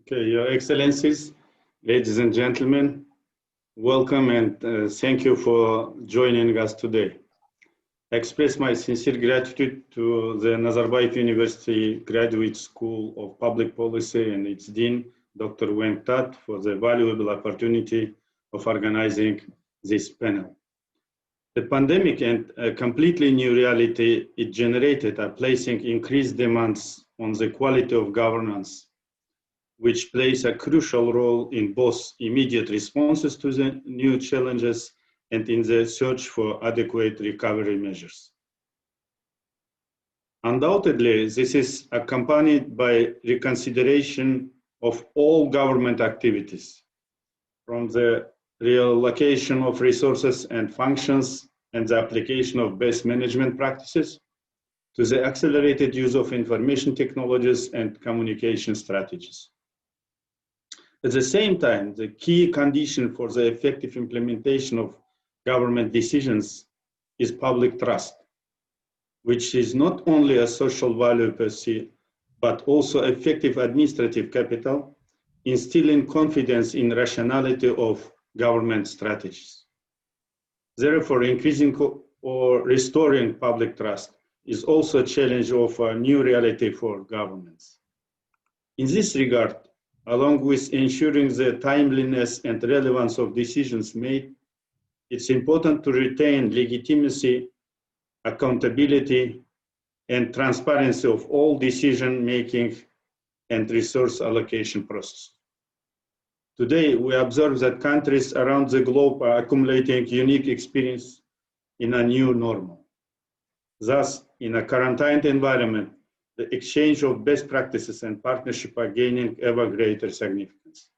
Okay, Your Excellencies, ladies and gentlemen, welcome and thank you for joining us today. I express my sincere gratitude to the Nazarbayev University Graduate School of Public Policy and its Dean, Dr. Wang Tat, for the valuable opportunity of organizing this panel. The pandemic and a completely new reality it generated are placing increased demands on the quality of governance, which plays a crucial role in both immediate responses to the new challenges and in the search for adequate recovery measures. Undoubtedly, this is accompanied by reconsideration of all government activities, from the reallocation of resources and functions and the application of best management practices to the accelerated use of information technologies and communication strategies. At the same time, the key condition for the effective implementation of government decisions is public trust, which is not only a social value per se, but also effective administrative capital, instilling confidence in rationality of government strategies. Therefore, increasing or restoring public trust is also a challenge of a new reality for governments. In this regard, along with ensuring the timeliness and relevance of decisions made, it's important to retain legitimacy, accountability, and transparency of all decision-making and resource allocation process. Today, we observe that countries around the globe are accumulating unique experience in a new normal. Thus, in a quarantined environment, the exchange of best practices and partnership are gaining ever greater significance.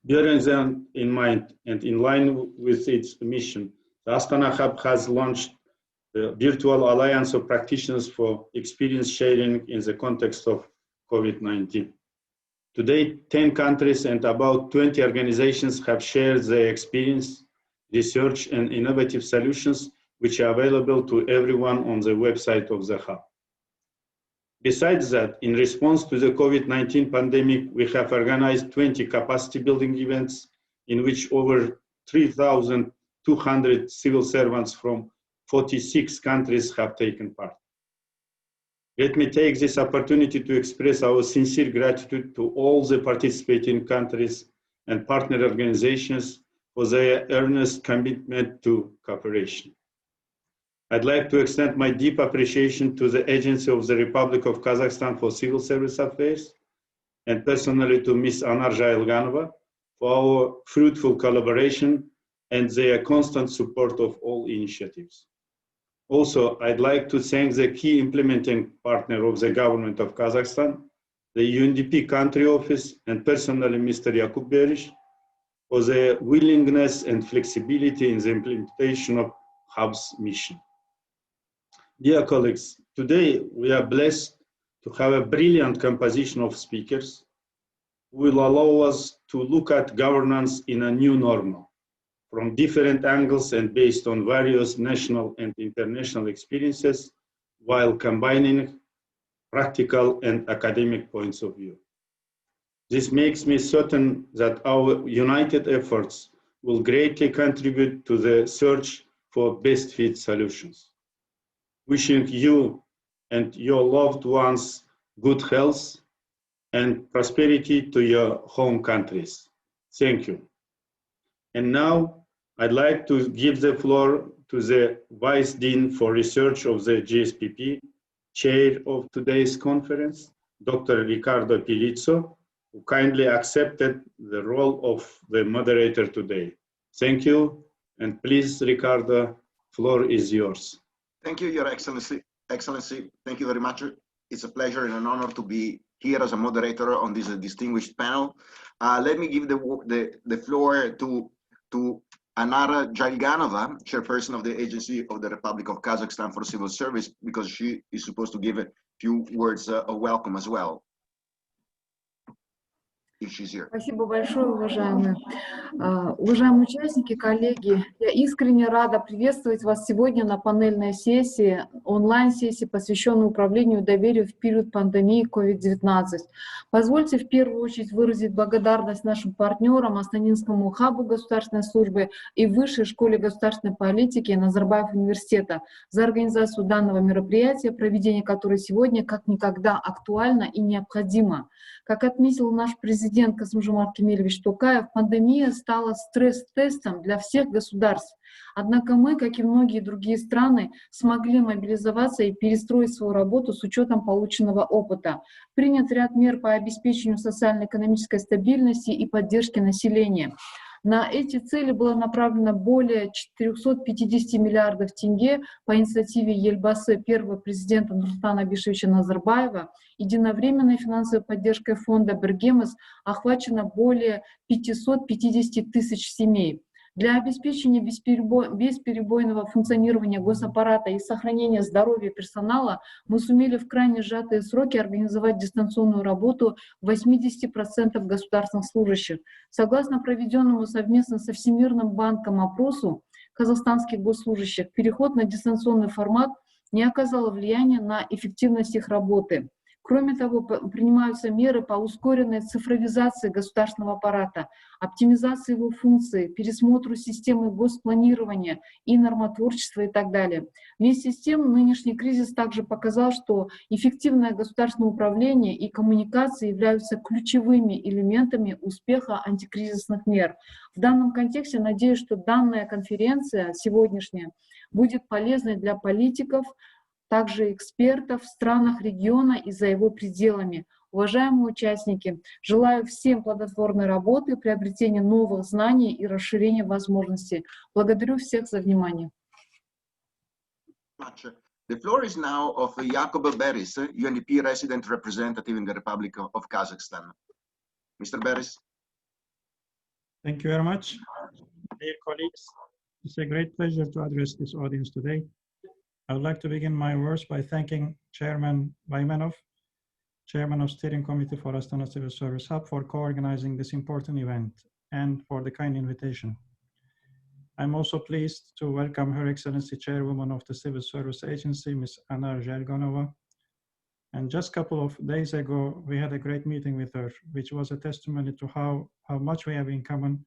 Bearing them in mind and in line with its mission, the Astana Hub has launched the Virtual Alliance of Practitioners for Experience Sharing in the context of COVID-19. Today, 10 countries and about 20 organizations have shared their experience, research, and innovative solutions, which are available to everyone on the website of the Hub. Besides that, in response to the COVID-19 pandemic, we have organized 20 capacity building events in which over 3,200 civil servants from 46 countries have taken part. Let me take this opportunity to express our sincere gratitude to all the participating countries and partner organizations for their earnest commitment to cooperation. I'd like to extend my deep appreciation to the Agency of the Republic of Kazakhstan for Civil Service Affairs and personally to Ms. Anar Jailganova for our fruitful collaboration and their constant support of all initiatives. Also, I'd like to thank the key implementing partner of the government of Kazakhstan, the UNDP country office, and personally Mr. Yakub Berish for their willingness and flexibility in the implementation of Hub's mission. Dear colleagues, today we are blessed to have a brilliant composition of speakers who will allow us to look at governance in a new normal from different angles and based on various national and international experiences while combining practical and academic points of view. This makes me certain that our united efforts will greatly contribute to the search for best fit solutions. Wishing you and your loved ones good health and prosperity to your home countries. Thank you. And now I'd like to give the floor to the Vice Dean for Research of the GSPP, Chair of today's conference, Dr. Ricardo Pilizzo, who kindly accepted the role of the moderator today. Thank you, and please, Ricardo, floor is yours. Thank you, Your Excellency. Thank you very much. It's a pleasure and an honor to be here as a moderator on this distinguished panel. Let me give the floor to Anar Jailganova, chairperson of the Agency of the Republic of Kazakhstan for Civil Service, because she is supposed to give a few words of welcome as well. if she's here. Спасибо большое, уважаемые. Уважаемые участники, коллеги, я искренне рада приветствовать вас сегодня на панельной сессии, онлайн-сессии, посвященной управлению и доверию в период пандемии COVID-19. Позвольте в первую очередь выразить благодарность нашим партнерам, Астанинскому хабу государственной службы и Высшей школе государственной политики Назарбаев Университета за организацию данного мероприятия, проведение которого сегодня как никогда актуально и необходимо. Как отметил наш президент Касым-Жомарт Кемелевич Токаев, пандемия стала стресс-тестом для всех государств. Однако мы, как и многие другие страны, смогли мобилизоваться и перестроить свою работу с учетом полученного опыта. Принят ряд мер по обеспечению социально-экономической стабильности и поддержки населения. На эти цели было направлено более 450 миллиардов тенге по инициативе Ельбасы, первого президента Нурсултана Абишевича Назарбаева. Единовременной финансовой поддержкой фонда «Бергемес» охвачено более 550 тысяч семей. Для обеспечения бесперебойного функционирования госаппарата и сохранения здоровья персонала мы сумели в крайне сжатые сроки организовать дистанционную работу 80% государственных служащих. Согласно проведенному совместно со Всемирным банком опросу казахстанских госслужащих, переход на дистанционный формат не оказал влияния на эффективность их работы. Кроме того, принимаются меры по ускоренной цифровизации государственного аппарата, оптимизации его функций, пересмотру системы госпланирования и нормотворчества и так далее. Вместе с тем, нынешний кризис также показал, что эффективное государственное управление и коммуникации являются ключевыми элементами успеха антикризисных мер. В данном контексте надеюсь, что данная конференция сегодняшняя будет полезной для политиков, также экспертов в странах региона и за его пределами. Уважаемые участники, желаю всем плодотворной работы, приобретения новых знаний и расширения возможностей. Благодарю всех за внимание. The floor is now of Jakub Beris, UNDP resident representative in the Republic of Kazakhstan. Mr. Beris. Thank you very much. Dear colleagues, it's a great pleasure to address this audience today. I would like to begin my words by thanking Chairman Baymenov, Chairman of Steering Committee for Astana Civil Service Hub, for co-organizing this important event and for the kind invitation. I'm also pleased to welcome Her Excellency Chairwoman of the Civil Service Agency, Ms. Anna Zhelgonova. And just a couple of days ago, we had a great meeting with her, which was a testimony to how much we have in common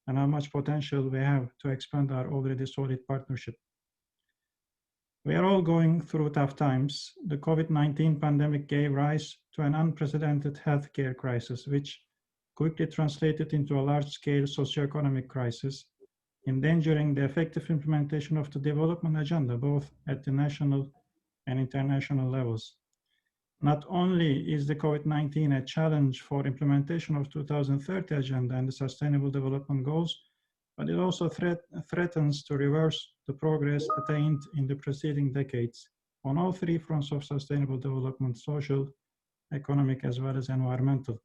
and how much potential we have to expand our already solid partnership. We are all going through tough times. The COVID-19 pandemic gave rise to an unprecedented healthcare crisis, which quickly translated into a large-scale socioeconomic crisis, endangering the effective implementation of the development agenda, both at the national and international levels. Not only is the COVID-19 a challenge for implementation of 2030 agenda and the Sustainable Development Goals, but it also threatens to reverse the progress attained in the preceding decades on all three fronts of sustainable development: social, economic, as well as environmental.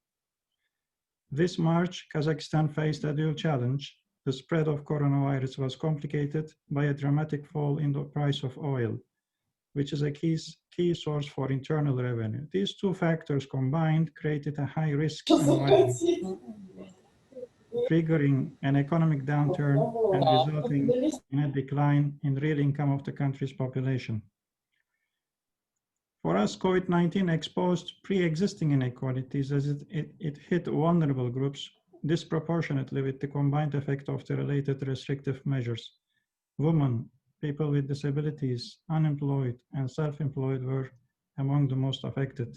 This March, Kazakhstan faced a dual challenge. The spread of coronavirus was complicated by a dramatic fall in the price of oil, which is a key source for internal revenue. These two factors combined created a high-risk environment, triggering an economic downturn and resulting in a decline in real income of the country's population. For us, COVID-19 exposed pre-existing inequalities as it hit vulnerable groups disproportionately with the combined effect of the related restrictive measures. Women, people with disabilities, unemployed, and self-employed were among the most affected.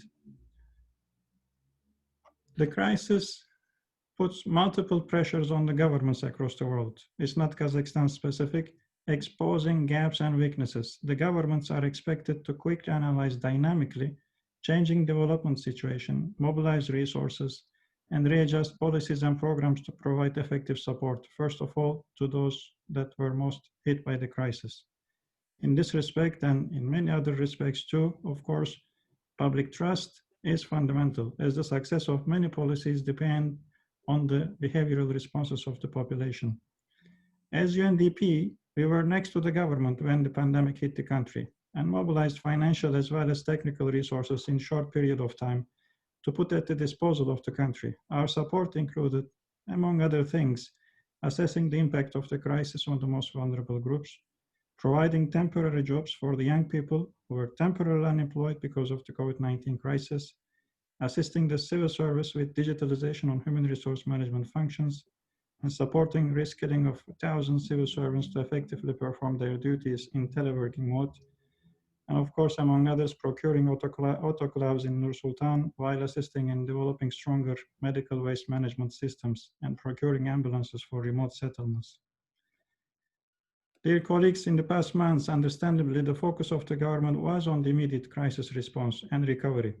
The crisis puts multiple pressures on the governments across the world. It's not Kazakhstan specific, exposing gaps and weaknesses. The governments are expected to quickly analyze dynamically changing development situation, mobilize resources, and readjust policies and programs to provide effective support, first of all, to those that were most hit by the crisis. In this respect, and in many other respects too, of course, public trust is fundamental, as the success of many policies depend on the behavioral responses of the population. As UNDP, we were next to the government when the pandemic hit the country and mobilized financial as well as technical resources in a short period of time to put at the disposal of the country. Our support included, among other things, assessing the impact of the crisis on the most vulnerable groups, providing temporary jobs for the young people who were temporarily unemployed because of the COVID-19 crisis, assisting the civil service with digitalization on human resource management functions, and supporting reskilling of 1,000 civil servants to effectively perform their duties in teleworking mode, and of course, among others, procuring autoclaves in Nur Sultan while assisting in developing stronger medical waste management systems and procuring ambulances for remote settlements. Dear colleagues, in the past months, understandably, the focus of the government was on the immediate crisis response and recovery,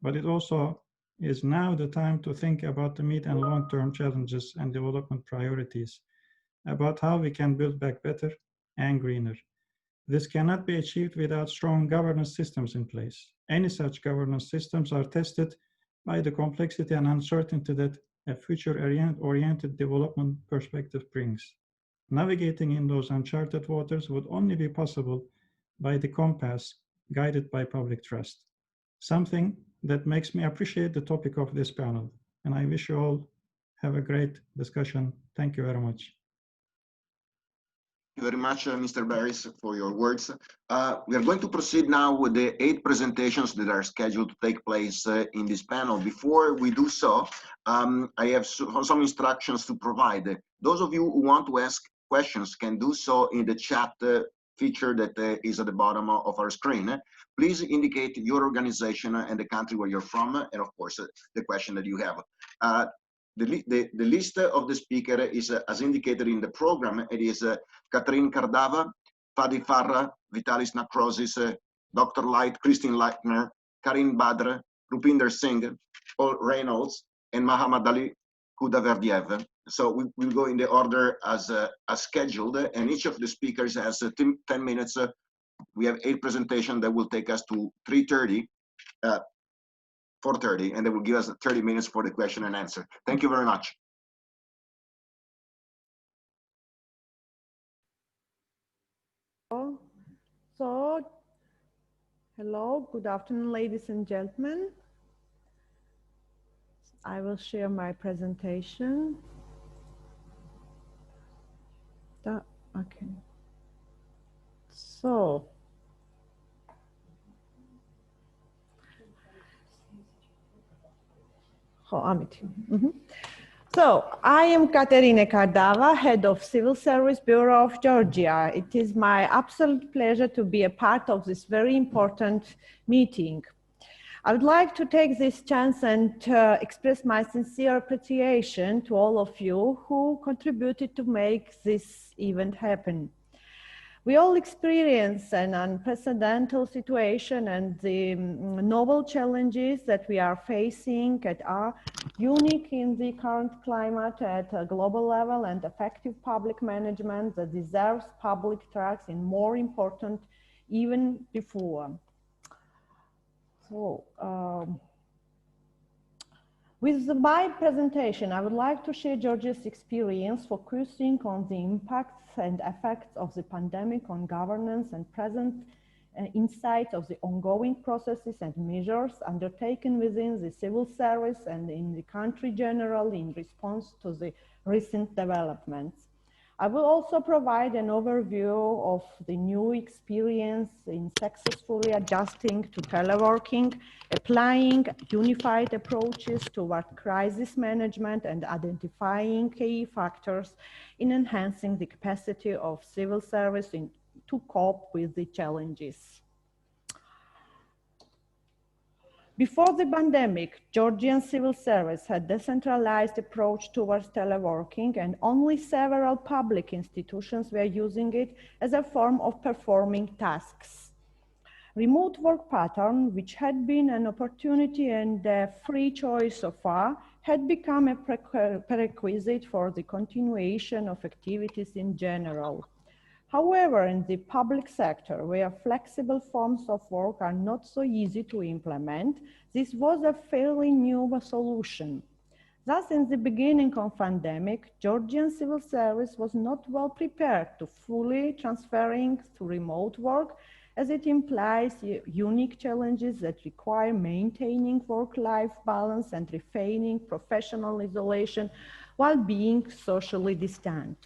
but it also is now the time to think about the mid and long-term challenges and development priorities, about how we can build back better and greener. This cannot be achieved without strong governance systems in place. Any such governance systems are tested by the complexity and uncertainty that a future-oriented development perspective brings. Navigating in those uncharted waters would only be possible by the compass guided by public trust, something that makes me appreciate the topic of this panel. And I wish you all have a great discussion. Thank you very much. Thank you very much, Mr. Barris, for your words. We are going to proceed now with the 8 presentations that are scheduled to take place in this panel. Before we do so, I have some instructions to provide. Those of you who want to ask questions can do so in the chat feature that is at the bottom of our screen. Please indicate your organization and the country where you're from, and of course, the question that you have. The list of the speaker is as indicated in the program. It is Catherine Cardava, Fadi Farah, Vitalis Nakrosis, Dr. Light, Christine Leitner, Karin Badr, Rupinder Singh, Paul Reynolds, and Muhammad Ali Kudaverdiev. So we will go in the order as scheduled, and each of the speakers has 10 minutes. We have 8 presentations that will take us to 3:30. 4:30, and they will give us 30 minutes for the question and answer. Thank you very much. So, hello, good afternoon, ladies and gentlemen. I will share my presentation. Okay. So, So, I am Katerina Cardava, Head of Civil Service Bureau of Georgia. It is my absolute pleasure to be a part of this very important meeting. I would like to take this chance and express my sincere appreciation to all of you who contributed to make this event happen. We all experience an unprecedented situation, and the novel challenges that we are facing are unique in the current climate at a global level, and effective public management that deserves public trust is more important even before. So, with my presentation, I would like to share Georgia's experience focusing on the impacts and effects of the pandemic on governance and present insight of the ongoing processes and measures undertaken within the civil service and in the country generally in response to the recent developments. I will also provide an overview of the new experience in successfully adjusting to teleworking, applying unified approaches toward crisis management, and identifying key factors in enhancing the capacity of civil service to cope with the challenges. Before the pandemic, Georgian civil service had a decentralized approach towards teleworking, and only several public institutions were using it as a form of performing tasks. Remote work pattern, which had been an opportunity and a free choice so far, had become a prerequisite for the continuation of activities in general. However, in the public sector, where flexible forms of work are not so easy to implement, this was a fairly new solution. Thus, in the beginning of the pandemic, Georgian civil service was not well prepared to fully transferring to remote work, as it implies unique challenges that require maintaining work-life balance and refraining professional isolation while being socially distant.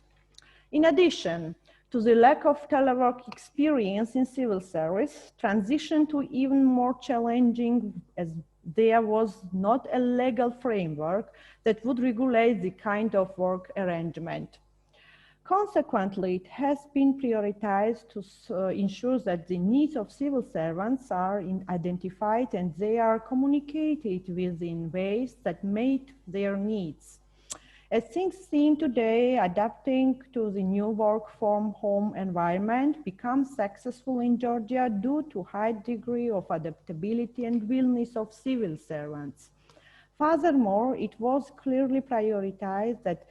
In addition to the lack of telework experience in civil service, transition to even more challenging as there was not a legal framework that would regulate the kind of work arrangement. Consequently, it has been prioritized to ensure that the needs of civil servants are identified and they are communicated with in ways that meet their needs. As things seem today, adapting to the new work from home environment becomes successful in Georgia due to high degree of adaptability and willingness of civil servants. Furthermore, it was clearly prioritized that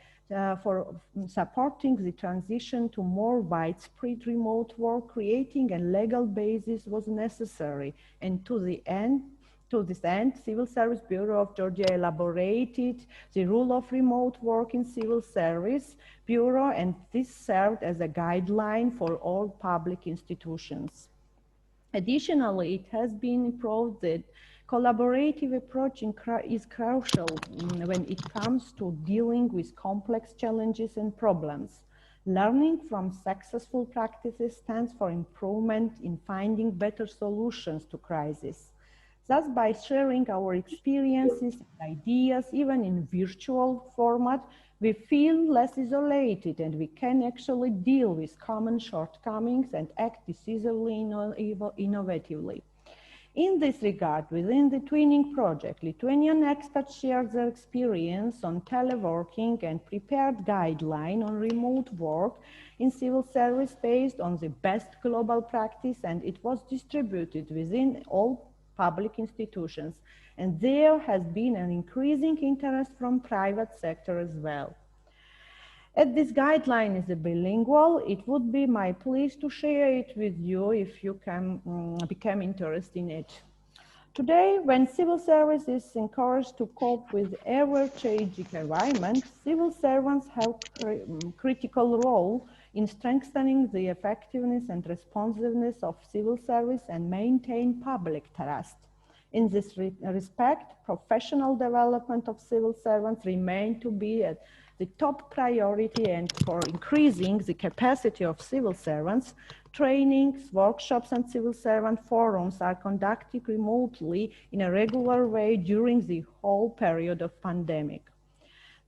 for supporting the transition to more widespread remote work, creating a legal basis was necessary. And to this end, Civil Service Bureau of Georgia elaborated the rule of remote work in Civil Service Bureau, and this served as a guideline for all public institutions. Additionally, it has been proved that collaborative approach is crucial when it comes to dealing with complex challenges and problems. Learning from successful practices stands for improvement in finding better solutions to crises. Thus, by sharing our experiences and ideas, even in virtual format, we feel less isolated and we can actually deal with common shortcomings and act decisively innovatively. In this regard, within the Twinning project, Lithuanian experts shared their experience on teleworking and prepared guidelines on remote work in civil service based on the best global practice, and it was distributed within all public institutions. And there has been an increasing interest from private sector as well. As this guideline is bilingual, it would be my pleasure to share it with you if you can become interested in it. Today, when civil service is encouraged to cope with ever-changing environment, civil servants have a critical role in strengthening the effectiveness and responsiveness of civil service and maintain public trust. In this respect, professional development of civil servants remain to be at the top priority, and for increasing the capacity of civil servants, trainings, workshops, and civil servant forums are conducted remotely in a regular way during the whole period of pandemic.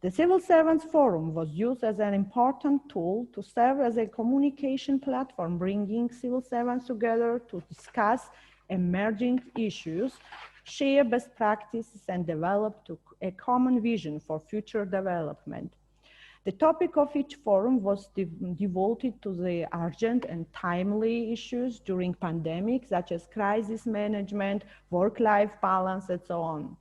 The Civil Servants Forum was used as an important tool to serve as a communication platform, bringing civil servants together to discuss emerging issues, share best practices, and develop a common vision for future development. The topic of each forum was devoted to the urgent and timely issues during pandemic, such as crisis management, work-life balance, and so on.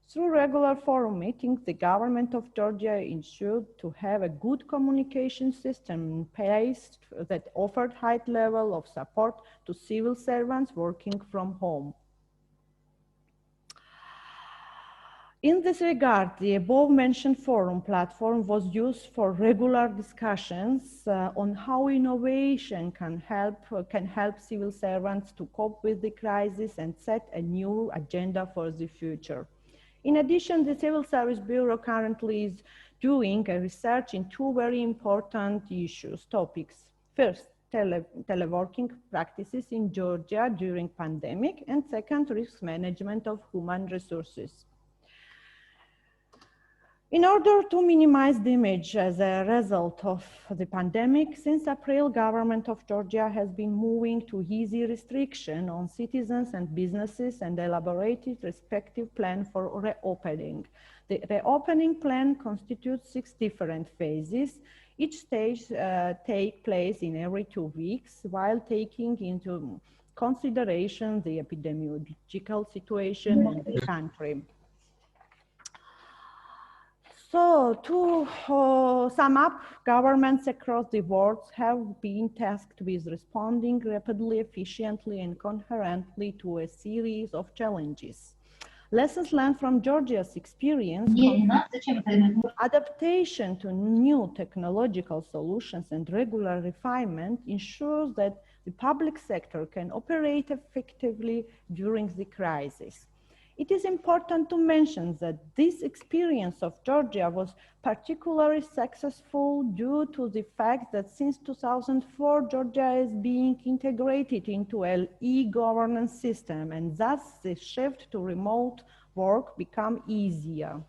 Through regular forum meetings, the government of Georgia ensured to have a good communication system in place that offered high level of support to civil servants working from home. In this regard, the above-mentioned forum platform was used for regular discussions on how innovation can help civil servants to cope with the crisis and set a new agenda for the future. In addition, the Civil Service Bureau currently is doing a research in two very important topics. First, teleworking practices in Georgia during pandemic, and second, risk management of human resources. In order to minimize damage as a result of the pandemic, since April, government of Georgia has been moving to easy restriction on citizens and businesses and elaborated respective plan for reopening. The reopening plan constitutes 6 different phases. Each stage takes place in every 2 weeks while taking into consideration the epidemiological situation in the country. So to sum up, governments across the world have been tasked with responding rapidly, efficiently, and coherently to a series of challenges. Lessons learned from Georgia's experience, adaptation to new technological solutions and regular refinement ensures that the public sector can operate effectively during the crisis. It is important to mention that this experience of Georgia was particularly successful due to the fact that since 2004, Georgia is being integrated into an e-governance system, and thus the shift to remote work become easier.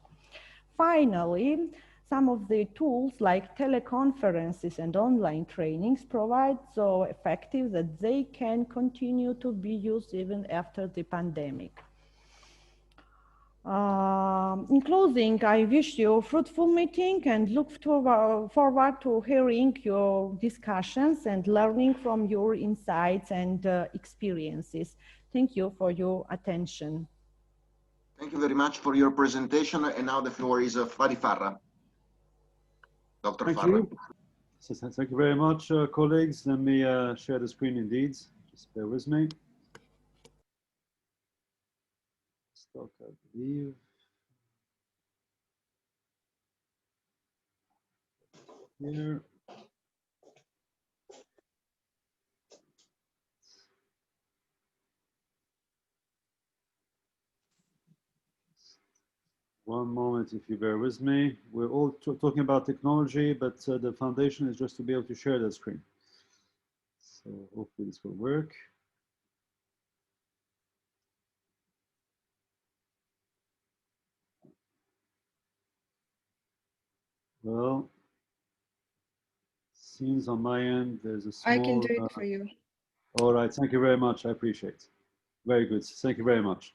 Finally, some of the tools like teleconferences and online trainings provide so effective that they can continue to be used even after the pandemic. In closing, I wish you a fruitful meeting and look forward to hearing your discussions and learning from your insights and experiences. Thank you for your attention. Thank you very much for your presentation. And now the floor is Fadi Farra. Dr. Thank Farra. you. Thank you very much, colleagues. Let me share the screen indeed. Just bear with me. Stock, I believe. Here. One moment, if you bear with me. We're all talking about technology, but the foundation is just to be able to share that screen. So hopefully this will work. Well, seems on my end there's a small... I can do it for you. All right, thank you very much. I appreciate it. Very good. Thank you very much.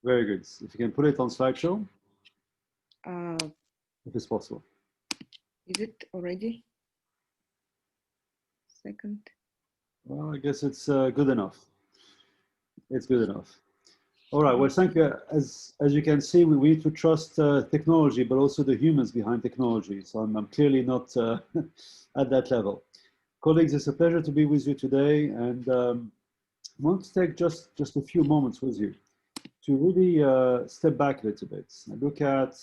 Very good. If you can put it on slideshow, if it's possible. Is it already? Second. Well, I guess it's good enough. It's good enough. All right. Well, thank you. As you can see, we need to trust technology, but also the humans behind technology. So I'm clearly not at that level. Colleagues, it's a pleasure to be with you today, and I want to take just a few moments with you to really step back a little bit and look at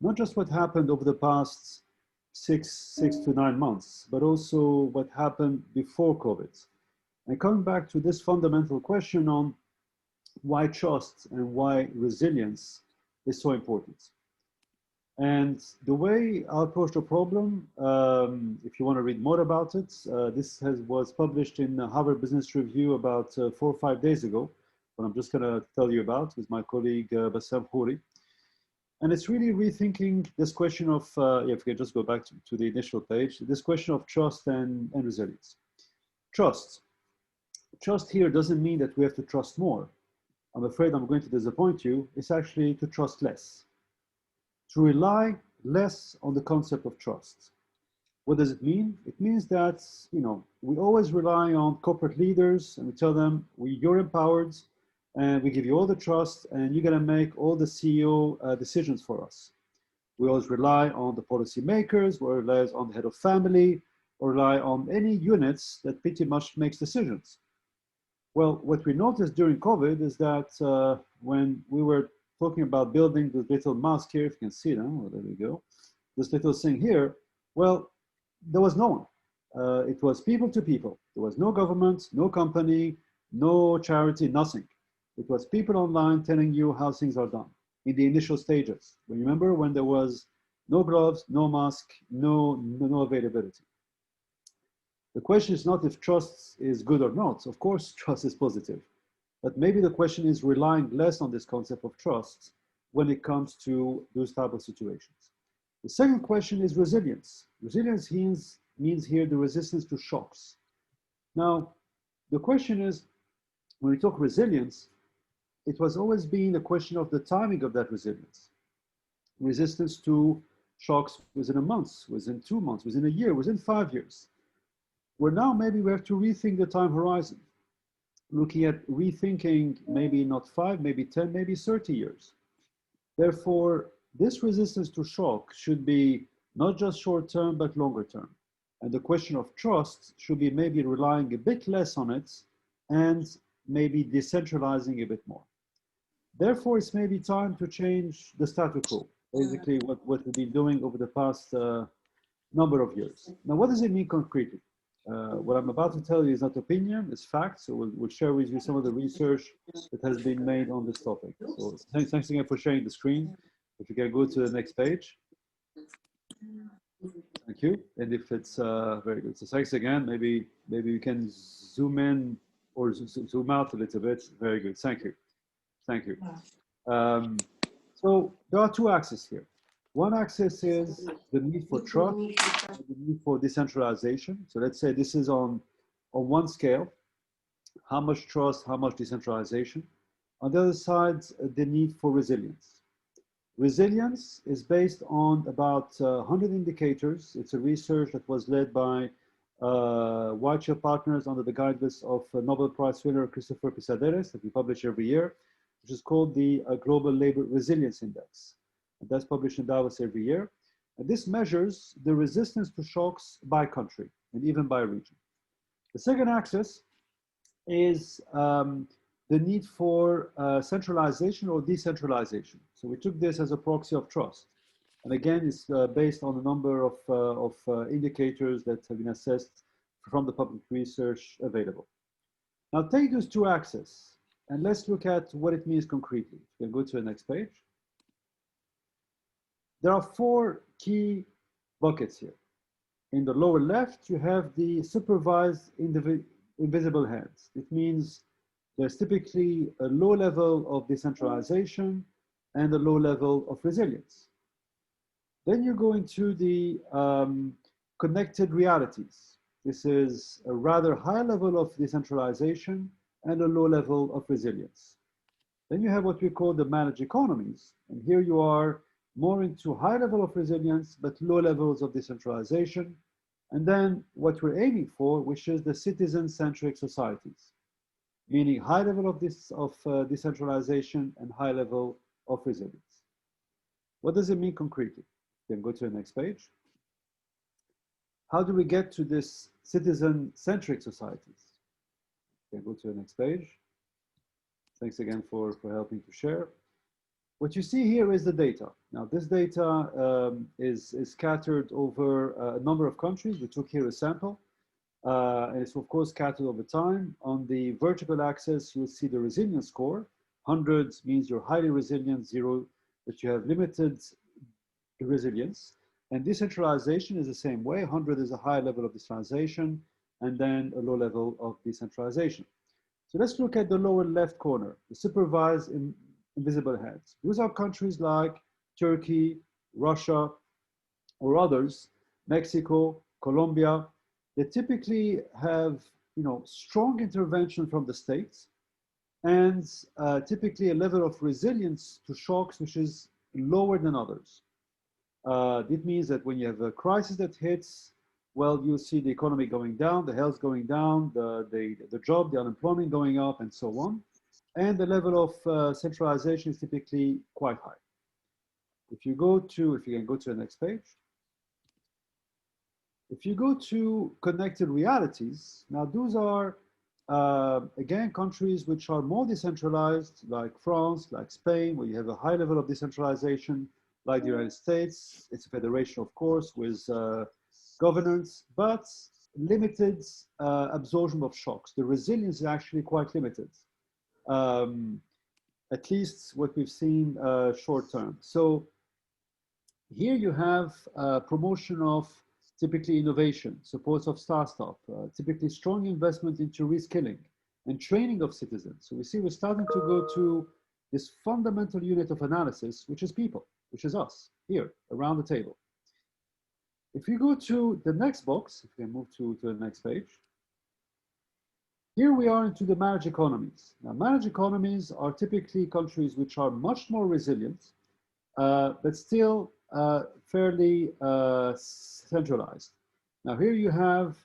not just what happened over the past six to 9 months, but also what happened before COVID. And coming back to this fundamental question on why trust and why resilience is so important. And the way I approach the problem, if you want to read more about it, this was published in the Harvard Business Review about 4 or 5 days ago, what I'm just going to tell you about with my colleague Bassam Khouri. And it's really rethinking this question of, if we can just go back to the initial page, this question of trust and resilience. Trust. Trust here doesn't mean that we have to trust more. I'm afraid I'm going to disappoint you. It's actually to trust less. To rely less on the concept of trust. What does it mean? It means that, we always rely on corporate leaders and we tell them, you're empowered and we give you all the trust and you're going to make all the CEO decisions for us. We always rely on the policy makers, we rely on the head of family, or rely on any units that pretty much makes decisions. Well, what we noticed during COVID is that when we were talking about building this little mask here, if you can see them, well, there we go, this little thing here, well, there was no one. It was people to people. There was no government, no company, no charity, nothing. It was people online telling you how things are done in the initial stages. Remember when there was no gloves, no mask, no availability. The question is not if trust is good or not. Of course, trust is positive. But maybe the question is relying less on this concept of trust when it comes to those type of situations. The second question is resilience. Resilience means here the resistance to shocks. Now, the question is, when we talk resilience, it was always been a question of the timing of that resilience. Resistance to shocks within a month, within 2 months, within a year, within 5 years. Where now maybe we have to rethink the time horizon, looking at rethinking maybe not 5, maybe 10, maybe 30 years. Therefore, this resistance to shock should be not just short term, but longer term. And the question of trust should be maybe relying a bit less on it and maybe decentralizing a bit more. Therefore, it's maybe time to change the status quo, basically what we've been doing over the past number of years. Now, what does it mean concretely? What I'm about to tell you is not opinion, it's fact. So we'll share with you some of the research that has been made on this topic. So thanks again for sharing the screen. If you can go to the next page. Thank you. And if it's very good. So thanks again. Maybe you can zoom in or zoom out a little bit. Very good. Thank you. Thank you. So there are two axes here. One axis is the need for trust, and the need for decentralization. So let's say this is on one scale, how much trust, how much decentralization. On the other side, the need for resilience. Resilience is based on about 100 indicators. It's a research that was led by Whiteshell Partners under the guidance of Nobel Prize winner Christopher Pisaderes that we publish every year, which is called the Global Labor Resilience Index. And that's published in Davos every year. And this measures the resistance to shocks by country and even by region. The second axis is the need for centralization or decentralization. So we took this as a proxy of trust. And again, it's based on a number of indicators that have been assessed from the public research available. Now take those two axes and let's look at what it means concretely. You can go to the next page. There are four key buckets here. In the lower left, you have the supervised invisible hands. It means there's typically a low level of decentralization and a low level of resilience. Then you go into the connected realities. This is a rather high level of decentralization and a low level of resilience. Then you have what we call the managed economies. And here you are more into high level of resilience, but low levels of decentralization. And then what we're aiming for, which is the citizen-centric societies, meaning high level of decentralization and high level of resilience. What does it mean concretely? You can go to the next page. How do we get to this citizen-centric societies? You can go to the next page. Thanks again for helping to share. What you see here is the data. Now, this data is scattered over a number of countries. We took here a sample, and it's of course scattered over time. On the vertical axis, you'll see the resilience score. 100 means you're highly resilient, 0 that you have limited resilience. And decentralization is the same way. 100 is a high level of decentralization, and then a low level of decentralization. So let's look at the lower left corner, the supervised invisible hands. Those are countries like Turkey, Russia, or others, Mexico, Colombia. They typically have, strong intervention from the states and typically a level of resilience to shocks which is lower than others. It means that when you have a crisis that hits, well, you see the economy going down, the health going down, the job, the unemployment going up, and so on. And the level of centralization is typically quite high. If you can go to the next page. If you go to connected realities, now those are, again, countries which are more decentralized, like France, like Spain, where you have a high level of decentralization, like the United States. It's a federation, of course, with governance, but limited absorption of shocks. The resilience is actually quite limited. At least what we've seen short term. So here you have promotion of typically innovation, support of startup, typically strong investment into reskilling and training of citizens. So we see we're starting to go to this fundamental unit of analysis, which is people, which is us here around the table. If you go to the next box, if we can move to the next page. Here we are into the managed economies. Now, managed economies are typically countries which are much more resilient, but still fairly centralized. Now, here you have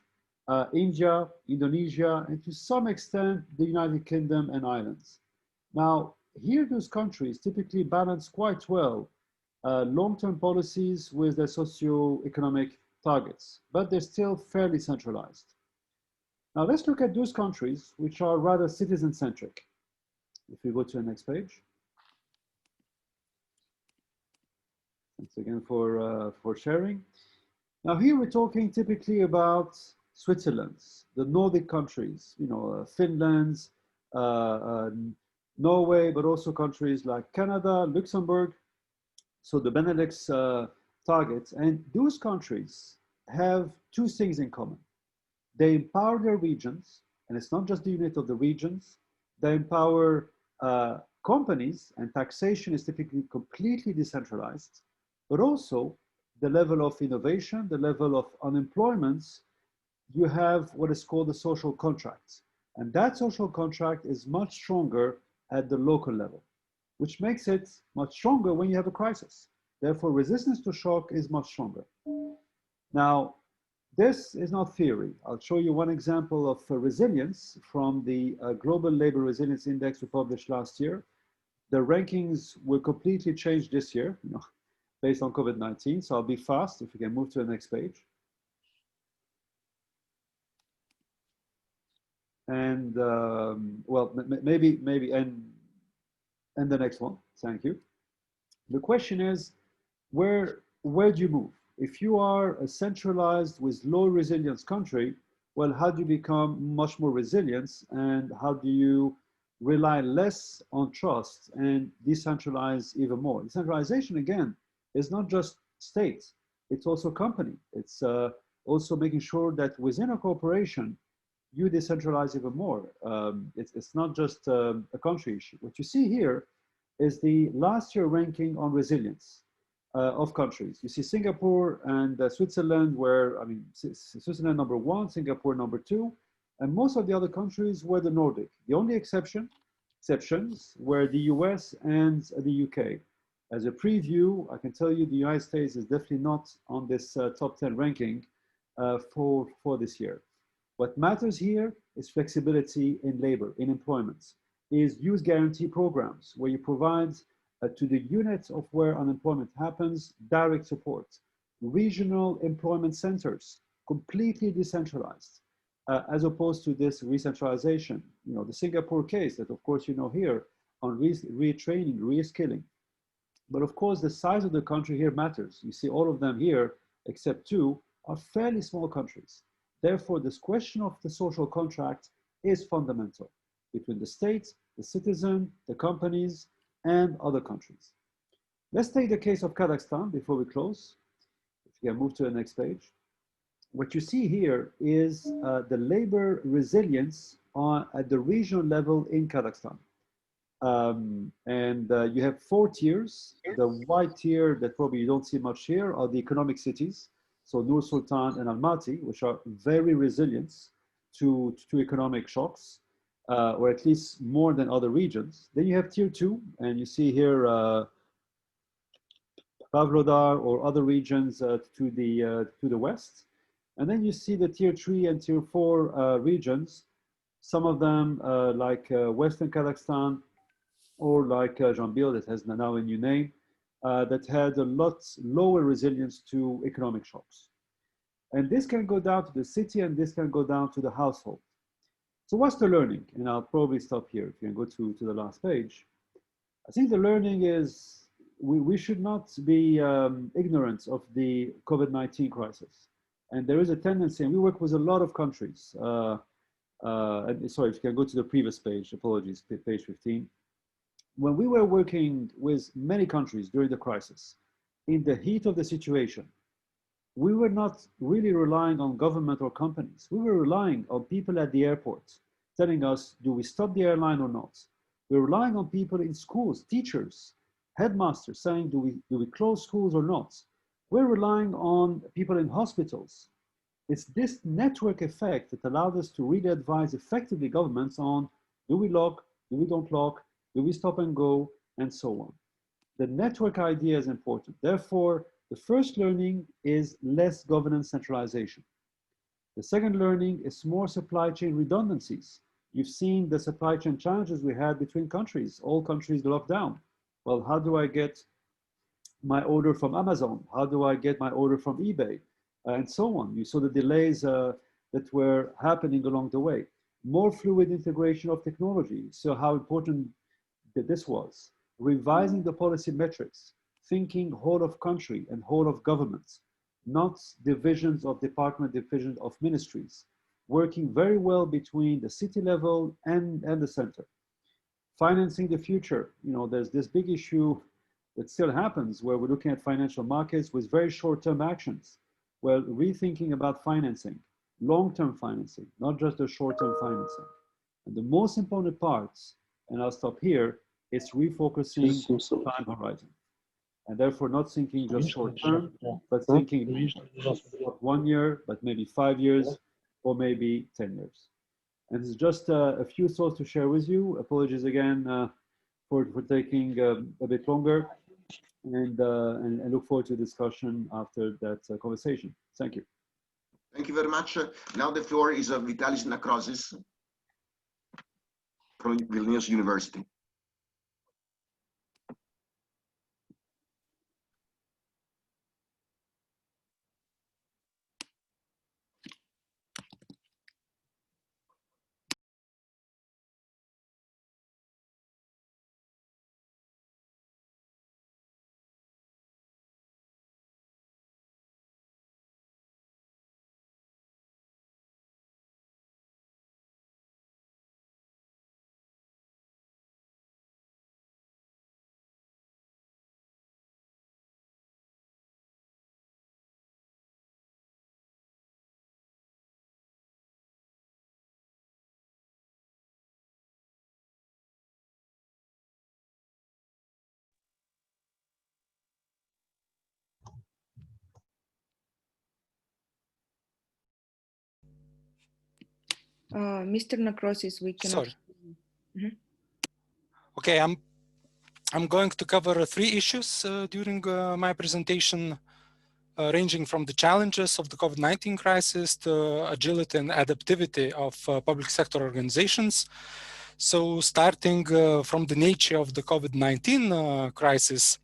India, Indonesia, and to some extent, the United Kingdom and islands. Now, here those countries typically balance quite well long-term policies with their socio-economic targets, but they're still fairly centralized. Now let's look at those countries which are rather citizen-centric. If we go to the next page. Thanks again for sharing. Now here we're talking typically about Switzerland, the Nordic countries, Finland, Norway, but also countries like Canada, Luxembourg, so the Benelux targets. And those countries have two things in common. They empower their regions, and it's not just the unit of the regions. They empower companies, and taxation is typically completely decentralized, but also the level of innovation, the level of unemployment, you have what is called the social contract. And that social contract is much stronger at the local level, which makes it much stronger when you have a crisis. Therefore, resistance to shock is much stronger. Now, this is not theory. I'll show you one example of resilience from the Global Labor Resilience Index we published last year. The rankings will completely change this year, based on COVID-19. So I'll be fast if we can move to the next page. And well, maybe and the next one. Thank you. The question is, where do you move? If you are a centralized with low resilience country, well, how do you become much more resilient, and how do you rely less on trust and decentralize even more? Decentralization, again, is not just state, it's also company. It's also making sure that within a corporation, you decentralize even more. It's not just a country issue. What you see here is the last year ranking on resilience of countries. You see Singapore and Switzerland were, Switzerland #1, Singapore #2, and most of the other countries were the Nordic. The only exceptions were the US and the UK. As a preview, I can tell you the United States is definitely not on this top 10 ranking for this year. What matters here is flexibility in labor, in employment, is youth guarantee programs where you provide to the units of where unemployment happens, direct support, regional employment centers, completely decentralized, as opposed to this re-centralization. The Singapore case that of course here on retraining, reskilling. But of course the size of the country here matters. You see all of them here, except two, are fairly small countries. Therefore, this question of the social contract is fundamental between the state, the citizen, the companies, and other countries. Let's take the case of Kazakhstan before we close. If you can move to the next page. What you see here is the labor resilience at the regional level in Kazakhstan. You have 4 tiers. The white tier that probably you don't see much here are the economic cities. So Nur Sultan and Almaty, which are very resilient to economic shocks, or at least more than other regions. Then you have tier 2, and you see here Pavlodar or other regions to the west. And then you see the tier 3 and tier 4 regions, some of them like Western Kazakhstan, or like Jambil, that has now a new name, that had a lot lower resilience to economic shocks. And this can go down to the city, and this can go down to the household. So what's the learning? And I'll probably stop here if you can go to the last page. I think the learning is we should not be ignorant of the COVID-19 crisis. And there is a tendency, and we work with a lot of countries. Sorry, if you can go to the previous page, apologies, page 15. When we were working with many countries during the crisis, in the heat of the situation, we were not really relying on government or companies. We were relying on people at the airport telling us, do we stop the airline or not? We're relying on people in schools, teachers, headmasters saying, do we close schools or not? We're relying on people in hospitals. It's this network effect that allowed us to really advise effectively governments on, do we lock, do we don't lock, do we stop and go, and so on. The network idea is important. Therefore, the first learning is less governance centralization. The second learning is more supply chain redundancies. You've seen the supply chain challenges we had between countries. All countries locked down. Well, how do I get my order from Amazon? How do I get my order from eBay? And so on. You saw the delays that were happening along the way. More fluid integration of technology. So how important that this was. Revising the policy metrics, thinking whole of country and whole of government. not divisions of department, divisions of ministries, working very well between the city level and the center. Financing the future, there's this big issue that still happens where we're looking at financial markets with very short-term actions. Well, rethinking about financing, long-term financing, not just the short-term financing. And the most important parts, and I'll stop here, is refocusing time horizon. And therefore not thinking just short-term, but thinking not 1 year, but maybe 5 years, or maybe 10 years. And it's just a few thoughts to share with you. Apologies again for taking a bit longer, and look forward to discussion after that conversation. Thank you. Thank you very much. Now the floor is Vitalis Nakrosis from Vilnius University. Mr. Nakrosis, we cannot. Sorry. Okay, I'm going to cover 3 issues during my presentation, ranging from the challenges of the COVID-19 crisis to agility and adaptivity of public sector organizations. So starting from the nature of the COVID-19 crisis,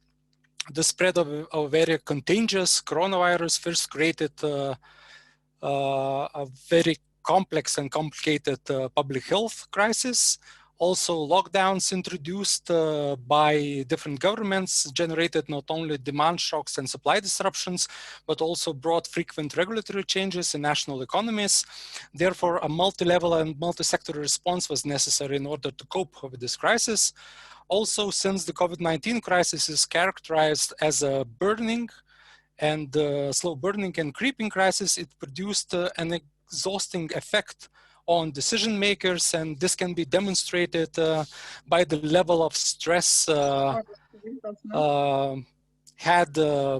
the spread of a very contagious coronavirus first created a very complex and complicated public health crisis. Also, lockdowns introduced by different governments generated not only demand shocks and supply disruptions, but also brought frequent regulatory changes in national economies. Therefore, a multi-level and multi-sector response was necessary in order to cope with this crisis. Also, since the COVID-19 crisis is characterized as a burning and slow burning and creeping crisis, it produced an exhausting effect on decision makers, and this can be demonstrated by the level of stress had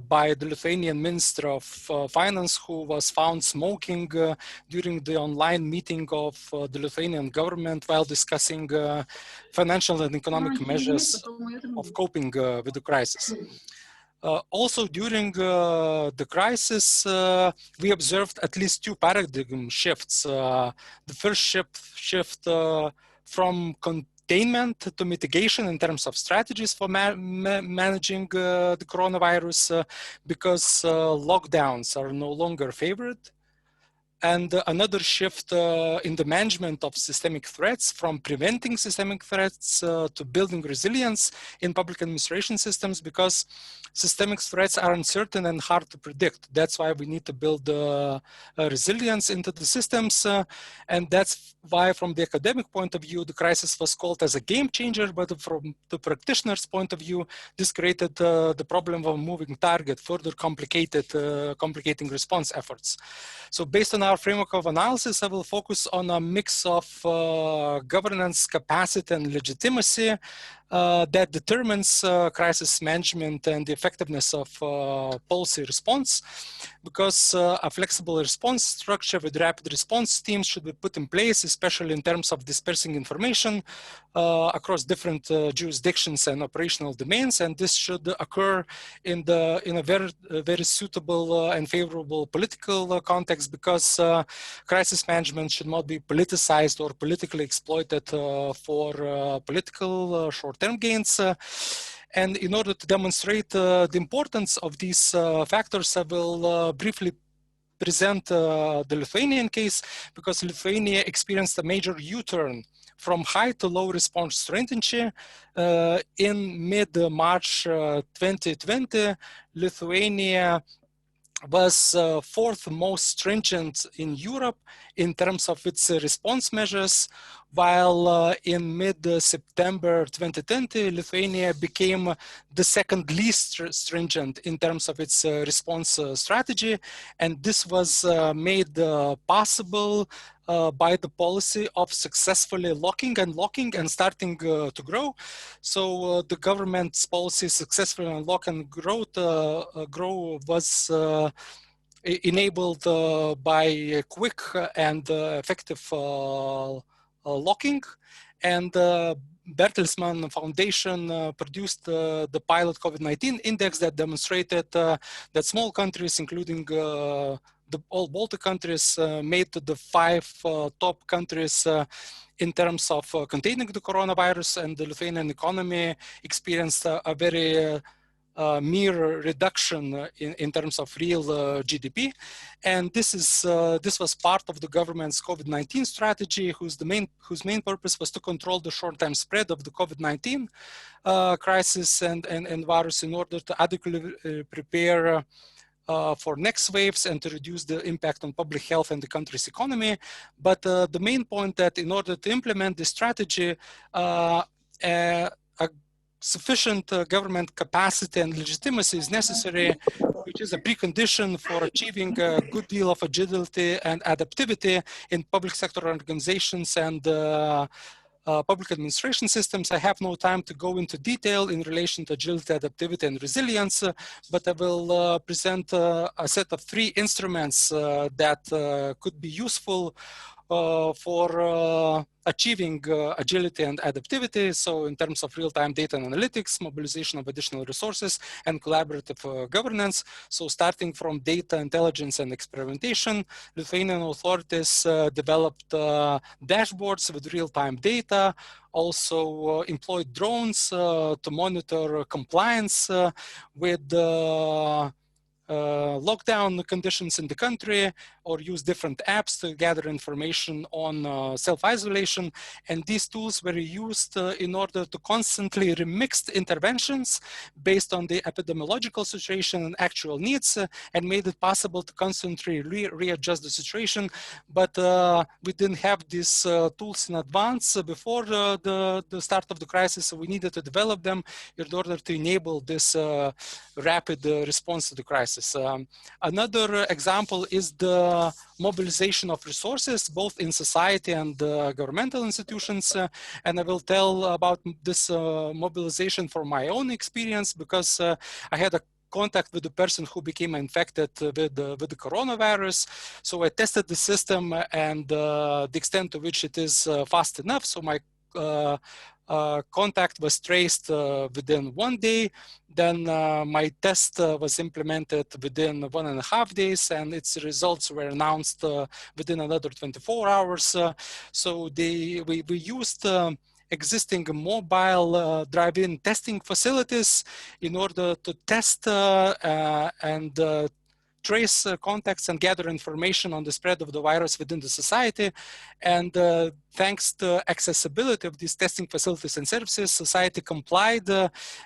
by the Lithuanian Minister of Finance, who was found smoking during the online meeting of the Lithuanian government while discussing financial and economic measures of coping with the crisis. Also, during the crisis, we observed at least 2 paradigm shifts. The first shift from containment to mitigation in terms of strategies for managing the coronavirus, because lockdowns are no longer favored. And another shift in the management of systemic threats, from preventing systemic threats to building resilience in public administration systems, because systemic threats are uncertain and hard to predict. That's why we need to build resilience into the systems. And that's why, from the academic point of view, the crisis was called as a game changer, but from the practitioner's point of view, this created the problem of a moving target, further complicating response efforts. So based on our framework of analysis, I will focus on a mix of governance capacity and legitimacy that determines crisis management and the effectiveness of policy response, because a flexible response structure with rapid response teams should be put in place, especially in terms of dispersing information across different jurisdictions and operational domains, and this should occur in a very suitable and favorable political context, because crisis management should not be politicized or politically exploited for political short-term gains. And in order to demonstrate the importance of these factors, I will briefly present the Lithuanian case, because Lithuania experienced a major U-turn from high to low response strategy. In mid-March 2020, Lithuania was fourth most stringent in Europe in terms of its response measures, while in mid-September 2020, Lithuania became the second least stringent in terms of its response strategy. And this was made possible by the policy of successfully locking and starting to grow. So the government's policy successfully unlock and grow was enabled by a quick and effective locking. And Bertelsmann Foundation produced the pilot COVID-19 index that demonstrated that small countries, including all Baltic countries, made the 5 top countries in terms of containing the coronavirus, and the Lithuanian economy experienced a very mere reduction in terms of real GDP. And this was part of the government's COVID-19 strategy, whose main purpose was to control the short-term spread of the COVID-19 crisis and virus in order to adequately prepare for next waves and to reduce the impact on public health and the country's economy. But the main point that in order to implement this strategy, sufficient government capacity and legitimacy is necessary, which is a precondition for achieving a good deal of agility and adaptivity in public sector organizations and public administration systems. I have no time to go into detail in relation to agility, adaptivity, and resilience, but I will present a set of 3 instruments that could be useful for achieving agility and adaptivity. So in terms of real-time data and analytics, mobilization of additional resources, and collaborative governance. So starting from data intelligence and experimentation, Lithuanian authorities developed dashboards with real-time data, also employed drones to monitor compliance with lockdown conditions in the country, or use different apps to gather information on self-isolation. And these tools were used in order to constantly remix interventions based on the epidemiological situation and actual needs, and made it possible to constantly readjust the situation. But we didn't have these tools in advance before the start of the crisis, so we needed to develop them in order to enable this rapid response to the crisis. Another example is the mobilization of resources, both in society and governmental institutions. And I will tell about this mobilization from my own experience, because I had a contact with the person who became infected with the coronavirus. So I tested the system and the extent to which it is fast enough. So my contact was traced within 1 day. Then my test was implemented within 1.5 days, and its results were announced within another 24 hours. So we used existing mobile drive-in testing facilities in order to test and trace contacts and gather information on the spread of the virus within the society. And thanks to accessibility of these testing facilities and services, society complied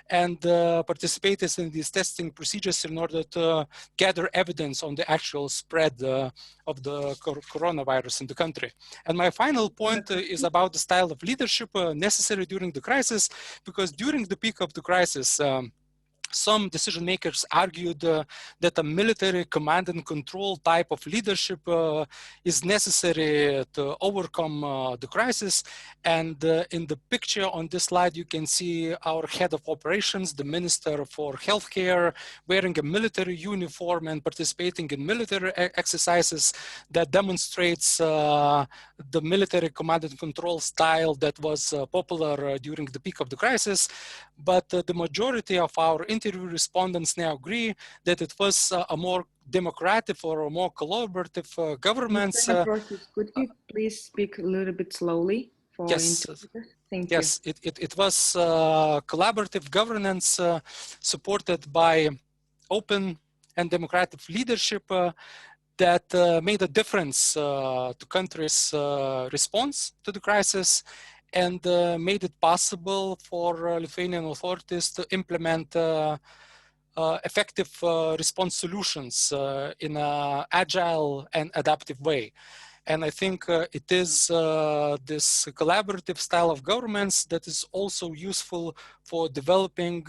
and participated in these testing procedures in order to gather evidence on the actual spread of the coronavirus in the country. And my final point is about the style of leadership necessary during the crisis, because during the peak of the crisis, some decision makers argued that a military command and control type of leadership is necessary to overcome the crisis. And in the picture on this slide, you can see our head of operations, the Minister for Healthcare, wearing a military uniform and participating in military exercises that demonstrates the military command and control style that was popular during the peak of the crisis. But the majority of our interview respondents now agree that it was a more democratic or a more collaborative government. Could you please speak a little bit slowly for interpreters? Thank you. Yes, it was collaborative governance supported by open and democratic leadership that made a difference to country's response to the crisis, and made it possible for Lithuanian authorities to implement effective response solutions in an agile and adaptive way. And I think it is this collaborative style of governments that is also useful for developing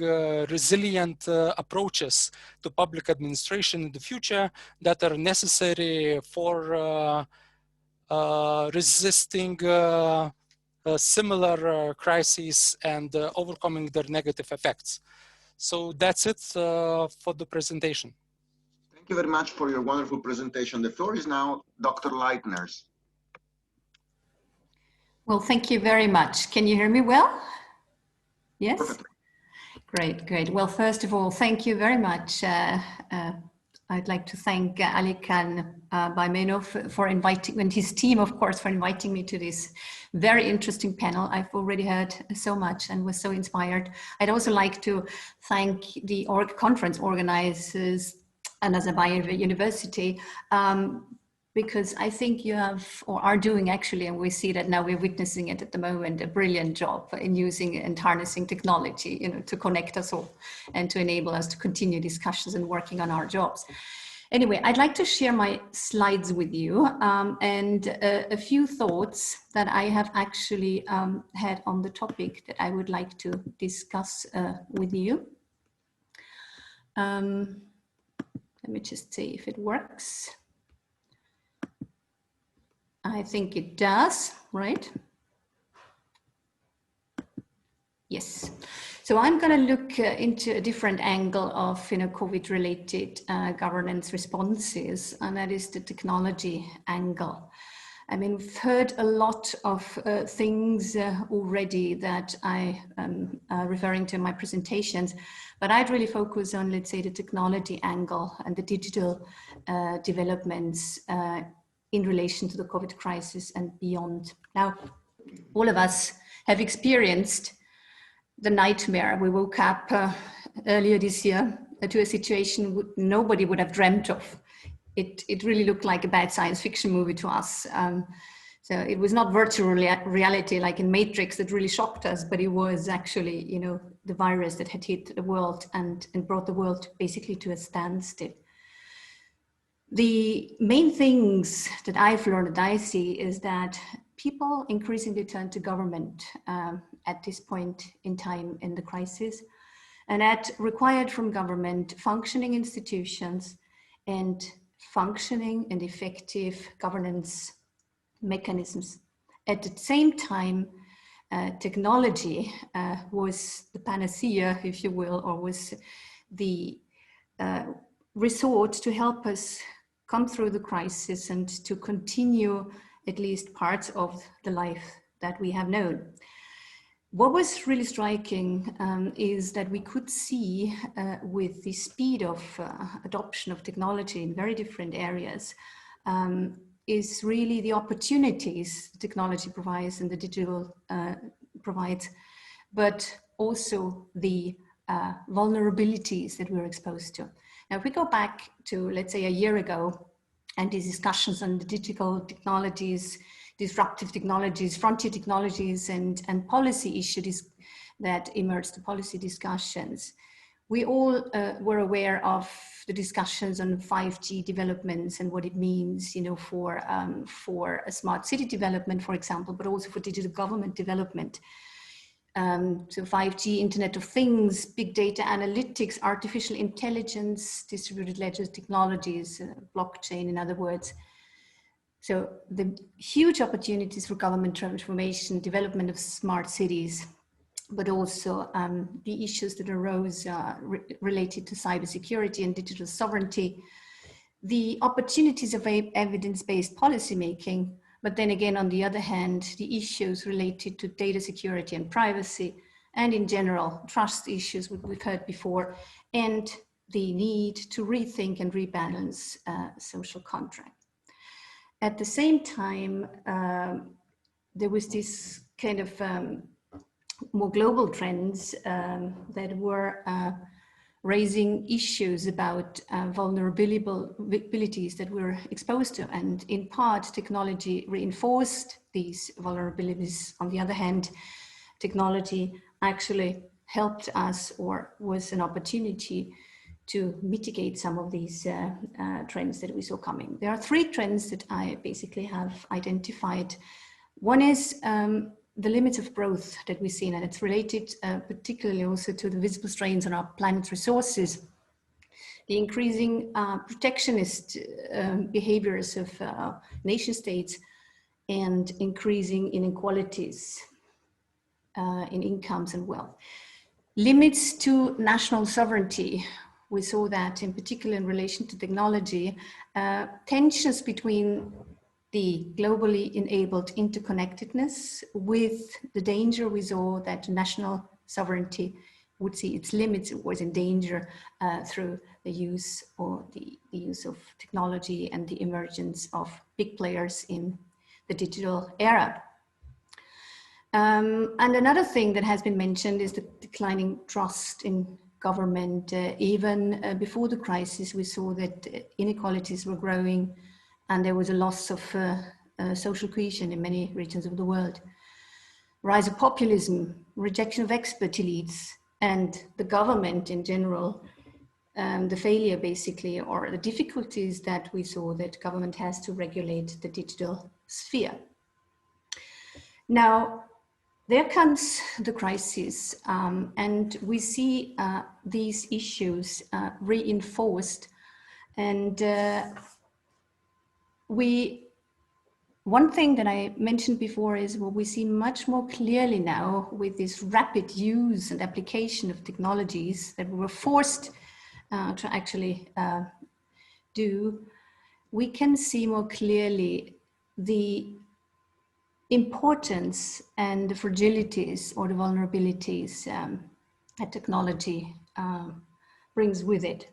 resilient approaches to public administration in the future that are necessary for resisting similar crises and overcoming their negative effects. So that's it for the presentation. Thank you very much for your wonderful presentation. The floor is now Dr. Leitner's. Well, thank you very much. Can you hear me well? Yes? Perfectly. Great, great. Well, first of all, thank you very much. I'd like to thank Alikan Baimenov for inviting, and his team, of course, for inviting me to this very interesting panel. I've already heard so much and was so inspired. I'd also like to thank the conference organizers at Nazarbayev University, because I think you have, or are doing actually, and we see that now we're witnessing it at the moment, a brilliant job in using and harnessing technology, you know, to connect us all and to enable us to continue discussions and working on our jobs. Anyway, I'd like to share my slides with you and a few thoughts that I have actually had on the topic that I would like to discuss with you. Let me just see if it works. I think it does, right? Yes. So I'm going to look into a different angle of, you know, COVID-related governance responses, and that is the technology angle. I mean, we've heard a lot of things already that I am referring to in my presentations, but I'd really focus on, let's say, the technology angle and the digital developments in relation to the COVID crisis and beyond. Now, all of us have experienced the nightmare. We woke up earlier this year to a situation nobody would have dreamt of. It really looked like a bad science fiction movie to us. So it was not virtual reality like in Matrix that really shocked us, but it was actually, you know, the virus that had hit the world and brought the world basically to a standstill. The main things that I've learned, that I see, is that people increasingly turn to government at this point in time in the crisis, and that required from government functioning institutions and functioning and effective governance mechanisms. At the same time, technology was the panacea, if you will, or was the resort to help us come through the crisis and to continue at least parts of the life that we have known. What was really striking is that we could see with the speed of adoption of technology in very different areas is really the opportunities technology provides and the digital provides, but also the vulnerabilities that we're exposed to. Now, if we go back to, let's say, a year ago, and these discussions on the digital technologies, disruptive technologies, frontier technologies, and policy issues that emerged, the policy discussions, we all were aware of the discussions on 5G developments and what it means, you know, for a smart city development, for example, but also for digital government development. So 5G, Internet of Things, big data analytics, artificial intelligence, distributed ledger technologies, blockchain, in other words. So the huge opportunities for government transformation, development of smart cities, but also the issues that arose related to cybersecurity and digital sovereignty, the opportunities of evidence-based policymaking, but then again, on the other hand, the issues related to data security and privacy, and in general, trust issues, what we've heard before, and the need to rethink and rebalance social contract. At the same time, there was this kind of more global trends that were raising issues about vulnerabilities that we're exposed to. And in part, technology reinforced these vulnerabilities. On the other hand, technology actually helped us, or was an opportunity to mitigate some of these trends that we saw coming. There are three trends that I basically have identified. One is the limits of growth that we've seen, and it's related particularly also to the visible strains on our planet's resources. The increasing protectionist behaviors of nation states and increasing inequalities in incomes and wealth. Limits to national sovereignty. We saw that in particular in relation to technology, tensions between the globally enabled interconnectedness with the danger we saw that national sovereignty would see its limits, it was in danger through the use of technology and the emergence of big players in the digital era. And another thing that has been mentioned is the declining trust in government. Even before the crisis, we saw that inequalities were growing and there was a loss of social cohesion in many regions of the world. Rise of populism, rejection of expert elites, and the government in general, the failure basically, or the difficulties that we saw that government has to regulate the digital sphere. Now, there comes the crisis, and we see these issues reinforced. And one thing that I mentioned before is what we see much more clearly now with this rapid use and application of technologies that we were forced to actually do. We can see more clearly the importance and the fragilities or the vulnerabilities that technology brings with it.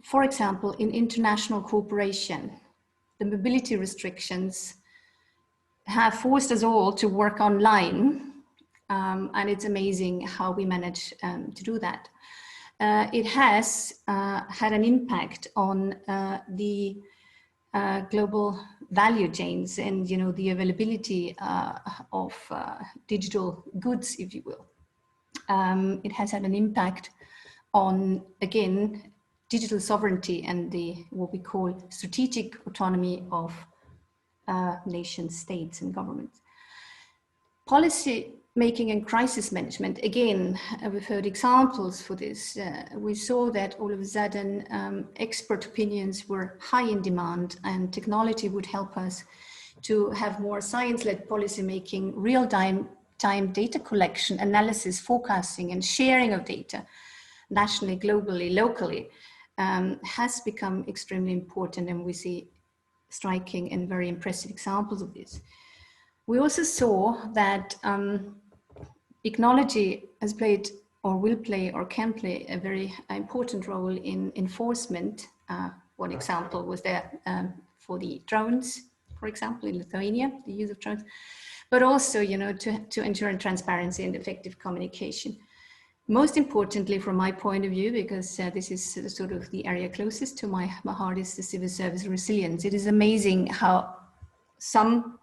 For example, in international cooperation, the mobility restrictions have forced us all to work online, and it's amazing how we manage to do that. It has had an impact on the global value chains and the availability of digital goods, if you will. It has had an impact on, again, digital sovereignty and what we call strategic autonomy of nation states and governments. Policy making and crisis management, again, we've heard examples for this. We saw that all of a sudden expert opinions were high in demand, and technology would help us to have more science-led policy making, real-time data collection, analysis, forecasting, and sharing of data nationally, globally, locally. Has become extremely important, and we see striking and very impressive examples of this. We also saw that technology has played or will play or can play a very important role in enforcement. One example was there for the drones, for example, in Lithuania, the use of drones, but also, to ensure transparency and effective communication. Most importantly, from my point of view, because this is sort of the area closest to my heart, is the civil service resilience. It is amazing how some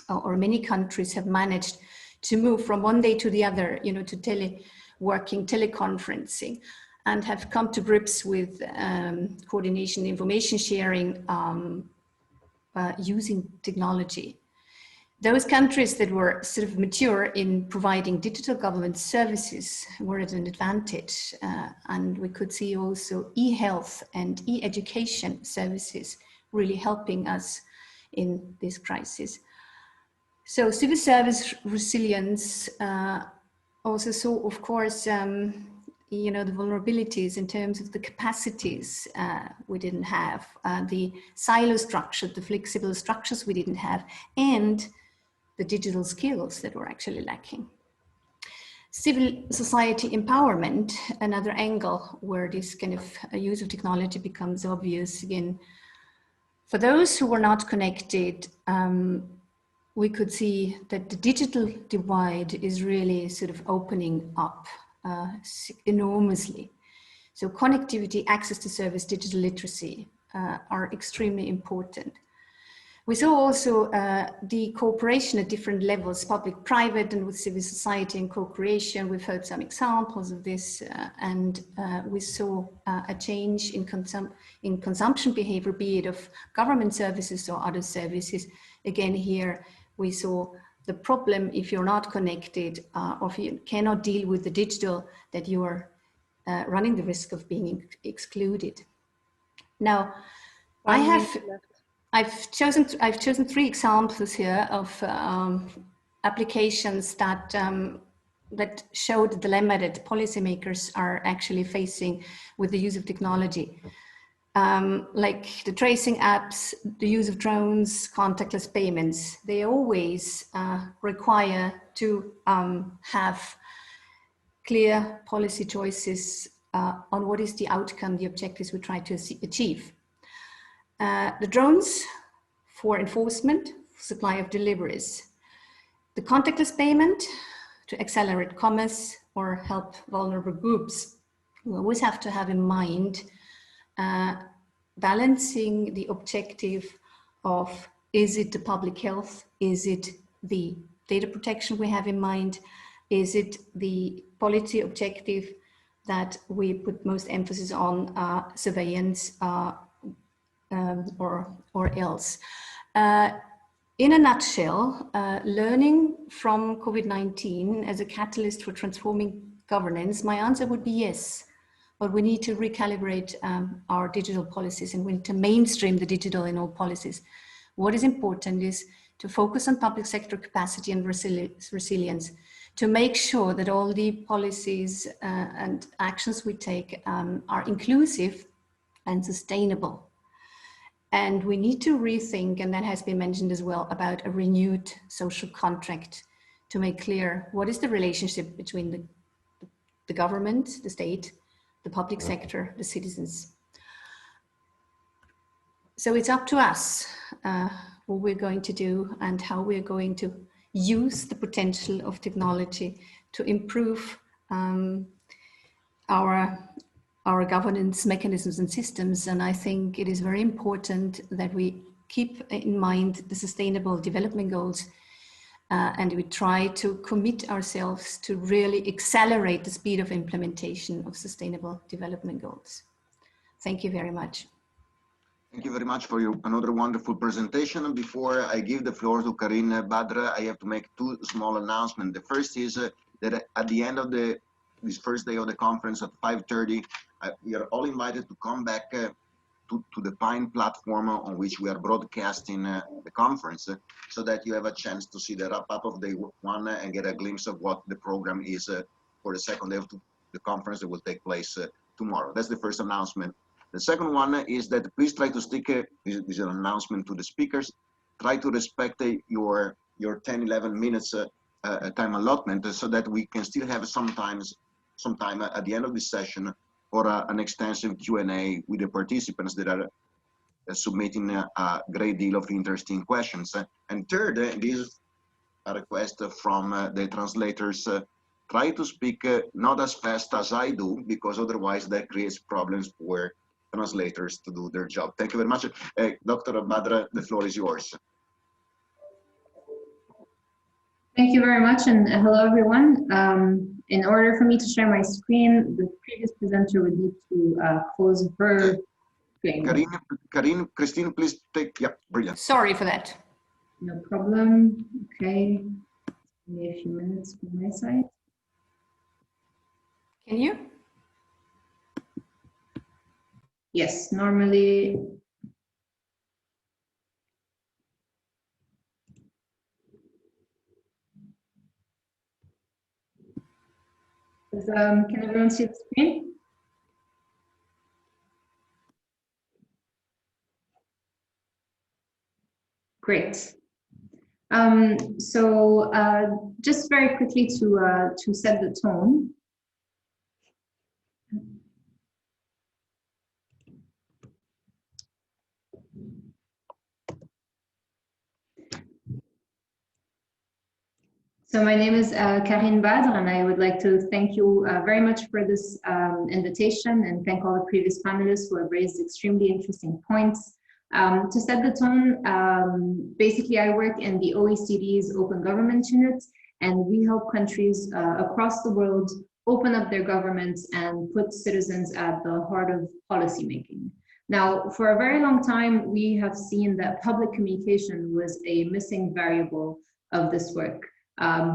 or many countries have managed to move from one day to the other, to teleworking, teleconferencing, and have come to grips with coordination, information sharing, using technology. Those countries that were sort of mature in providing digital government services were at an advantage. And we could see also e-health and e-education services really helping us in this crisis. So civil service resilience also saw, of course, the vulnerabilities in terms of the capacities we didn't have, the silo structure, the flexible structures we didn't have, and the digital skills that were actually lacking. Civil society empowerment, another angle where this kind of use of technology becomes obvious. Again, for those who were not connected, we could see that the digital divide is really sort of opening up enormously. So connectivity, access to service, digital literacy are extremely important. We saw also the cooperation at different levels, public, private, and with civil society and co-creation. We've heard some examples of this, and we saw a change in consumption behavior, be it of government services or other services. Again, here we saw the problem if you're not connected or if you cannot deal with the digital, that you are running the risk of being excluded. Now, I've chosen 3 examples here of applications that that show the dilemma that policymakers are actually facing with the use of technology, like the tracing apps, the use of drones, contactless payments. They always require to have clear policy choices on what is the outcome, the objectives we try to achieve. The drones for enforcement, supply of deliveries. The contactless payment to accelerate commerce or help vulnerable groups. We always have to have in mind balancing the objective of, is it the public health? Is it the data protection we have in mind? Is it the policy objective that we put most emphasis on, surveillance or else? In a nutshell, learning from COVID-19 as a catalyst for transforming governance, my answer would be yes, but we need to recalibrate our digital policies, and we need to mainstream the digital in all policies. What is important is to focus on public sector capacity and resilience, to make sure that all the policies and actions we take are inclusive and sustainable. And we need to rethink, and that has been mentioned as well, about a renewed social contract to make clear what is the relationship between the government, the state, the public sector, the citizens. So it's up to us what we're going to do and how we're going to use the potential of technology to improve our governance mechanisms and systems. And I think it is very important that we keep in mind the Sustainable Development Goals and we try to commit ourselves to really accelerate the speed of implementation of Sustainable Development Goals. Thank you very much. Thank you very much for another wonderful presentation. And before I give the floor to Karin Badra, I have to make 2 small announcements. The first is that at the end of this first day of the conference at 5:30, we are all invited to come back to the Pine platform on which we are broadcasting the conference, so that you have a chance to see the wrap-up of day 1 and get a glimpse of what the program is for the second day of the conference that will take place tomorrow. That's the first announcement. The second one is that please try to stick, this is an announcement to the speakers, try to respect your 10-11 minutes time allotment, so that we can still have some time at the end of this session for an extensive Q&A with the participants that are submitting a great deal of interesting questions. And third, this is a request from the translators, try to speak not as fast as I do, because otherwise that creates problems for translators to do their job. Thank you very much. Dr. Badra, the floor is yours. Thank you very much, and hello everyone. In order for me to share my screen, the previous presenter would need to close her screen. Karin, Christine, please take, yeah, brilliant. Sorry for that. No problem, okay. Maybe a few minutes from my side. Can you? Yes, normally. Can everyone see the screen? Great. Just very quickly to set the tone. So my name is Karin Badr, and I would like to thank you very much for this invitation, and thank all the previous panelists who have raised extremely interesting points. To set the tone, basically I work in the OECD's Open Government Unit, and we help countries across the world open up their governments and put citizens at the heart of policymaking. Now, for a very long time, we have seen that public communication was a missing variable of this work.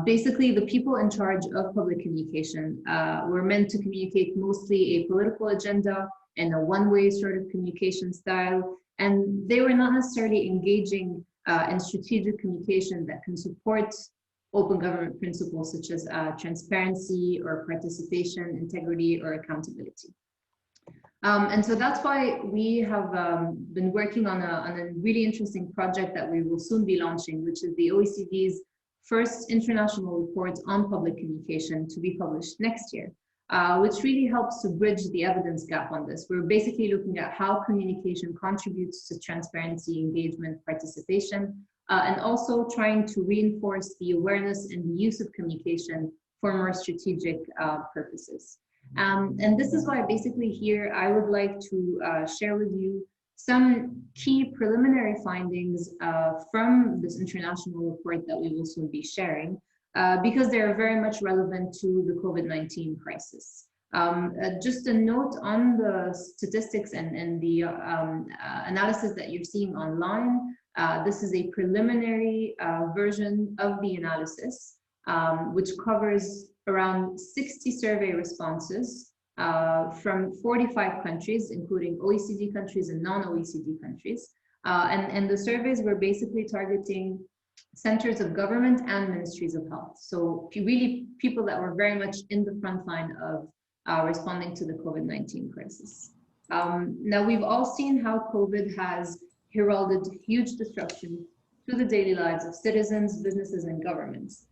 Basically, the people in charge of public communication were meant to communicate mostly a political agenda and a one-way sort of communication style, and they were not necessarily engaging in strategic communication that can support open government principles such as transparency or participation, integrity, or accountability. And so that's why we have been working on a really interesting project that we will soon be launching, which is the OECD's first international report on public communication to be published next year, which really helps to bridge the evidence gap on this. We're basically looking at how communication contributes to transparency, engagement, participation, and also trying to reinforce the awareness and the use of communication for more strategic purposes. And this is why basically here I would like to share with you some key preliminary findings from this international report that we will soon be sharing, because they are very much relevant to the COVID-19 crisis. Just a note on the statistics and the analysis that you're seeing online. This is a preliminary version of the analysis, which covers around 60 survey responses from 45 countries, including OECD countries and non-OECD countries. And the surveys were basically targeting centers of government and ministries of health. So really people that were very much in the front line of responding to the COVID-19 crisis. Now we've all seen how COVID has heralded huge disruption to the daily lives of citizens, businesses, and governments.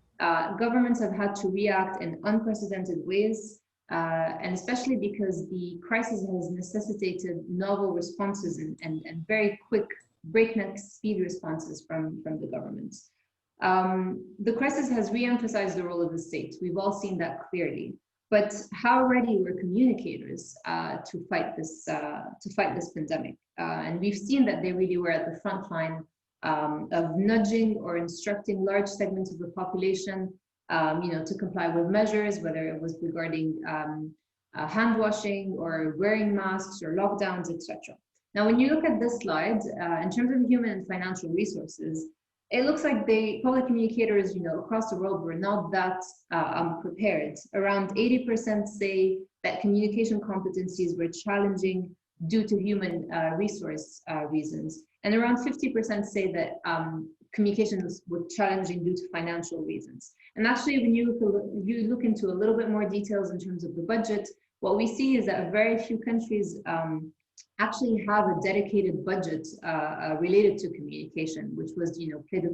Governments have had to react in unprecedented ways, and especially because the crisis has necessitated novel responses and very quick breakneck speed responses from the governments. The crisis has re-emphasized the role of the state. We've all seen that clearly. But how ready were communicators to fight this pandemic? And we've seen that they really were at the front line of nudging or instructing large segments of the population, to comply with measures, whether it was regarding hand washing or wearing masks or lockdowns, etc. Now, when you look at this slide, in terms of human and financial resources, it looks like public communicators, across the world were not that unprepared. Around 80% say that communication competencies were challenging due to human resource reasons. And around 50% say that communications were challenging due to financial reasons. And actually, when you look into a little bit more details in terms of the budget, what we see is that very few countries actually have a dedicated budget related to communication, which was, played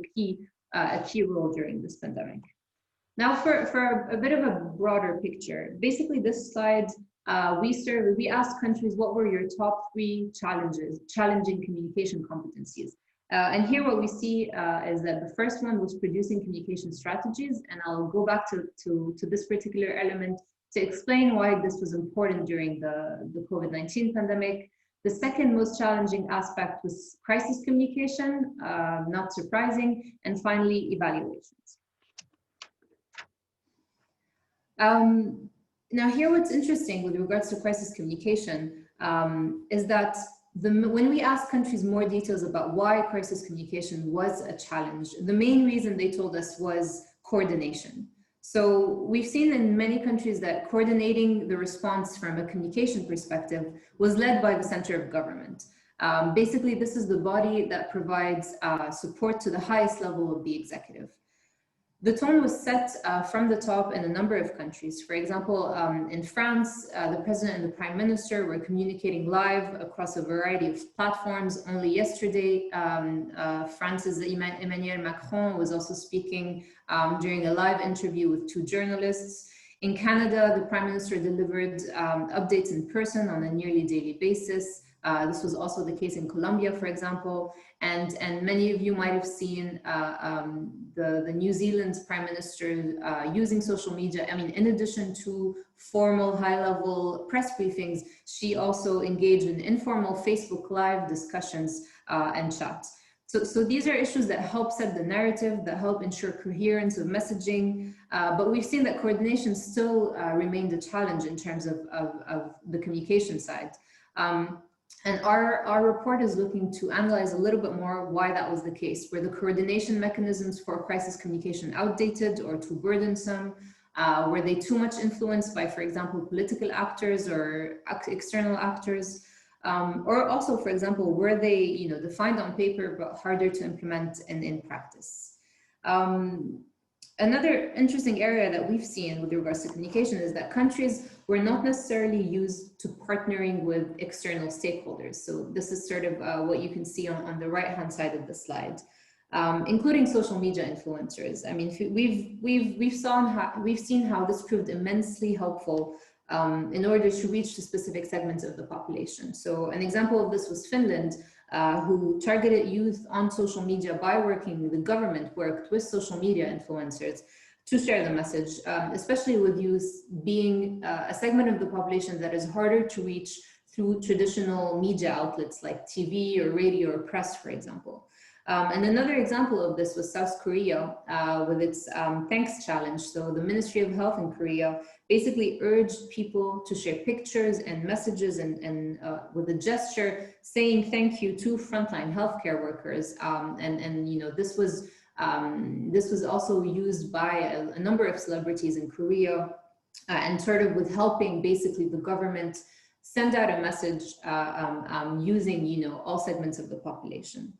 a key role during this pandemic. Now, for a bit of a broader picture, basically this slide, we asked countries what were your top 3 challenging communication competencies. And here what we see is that the first one was producing communication strategies, and I'll go back to this particular element to explain why this was important during the COVID-19 pandemic. The second most challenging aspect was crisis communication, not surprising, and finally, evaluations. Now here what's interesting with regards to crisis communication is that when we asked countries more details about why crisis communication was a challenge, the main reason they told us was coordination. So we've seen in many countries that coordinating the response from a communication perspective was led by the center of government. Basically, this is the body that provides support to the highest level of the executive. The tone was set from the top in a number of countries. For example, in France, the president and the prime minister were communicating live across a variety of platforms. Only yesterday, France's Emmanuel Macron was also speaking during a live interview with 2 journalists. In Canada, the prime minister delivered updates in person on a nearly daily basis. This was also the case in Colombia, for example, and many of you might have seen the New Zealand Prime Minister using social media. I mean, in addition to formal high-level press briefings, she also engaged in informal Facebook Live discussions and chats. So these are issues that help set the narrative, that help ensure coherence of messaging, but we've seen that coordination still remained a challenge in terms of the communication side. And our report is looking to analyze a little bit more why that was the case. Were the coordination mechanisms for crisis communication outdated or too burdensome? Were they too much influenced by, for example, political actors or external actors? Or also, for example, were they defined on paper but harder to implement in practice? Another interesting area that we've seen with regards to communication is that countries were not necessarily used to partnering with external stakeholders. So this is sort of what you can see on the right-hand side of the slide, including social media influencers. I mean, we've seen how this proved immensely helpful in order to reach the specific segments of the population. So an example of this was Finland, who targeted youth on social media by working with the government, worked with social media influencers to share the message, especially with youth being a segment of the population that is harder to reach through traditional media outlets like TV or radio or press, for example. And another example of this was South Korea with its Thanks Challenge. So the Ministry of Health in Korea basically urged people to share pictures and messages and with a gesture saying thank you to frontline healthcare workers. This was also used by a number of celebrities in Korea and sort of with helping basically the government send out a message using all segments of the population.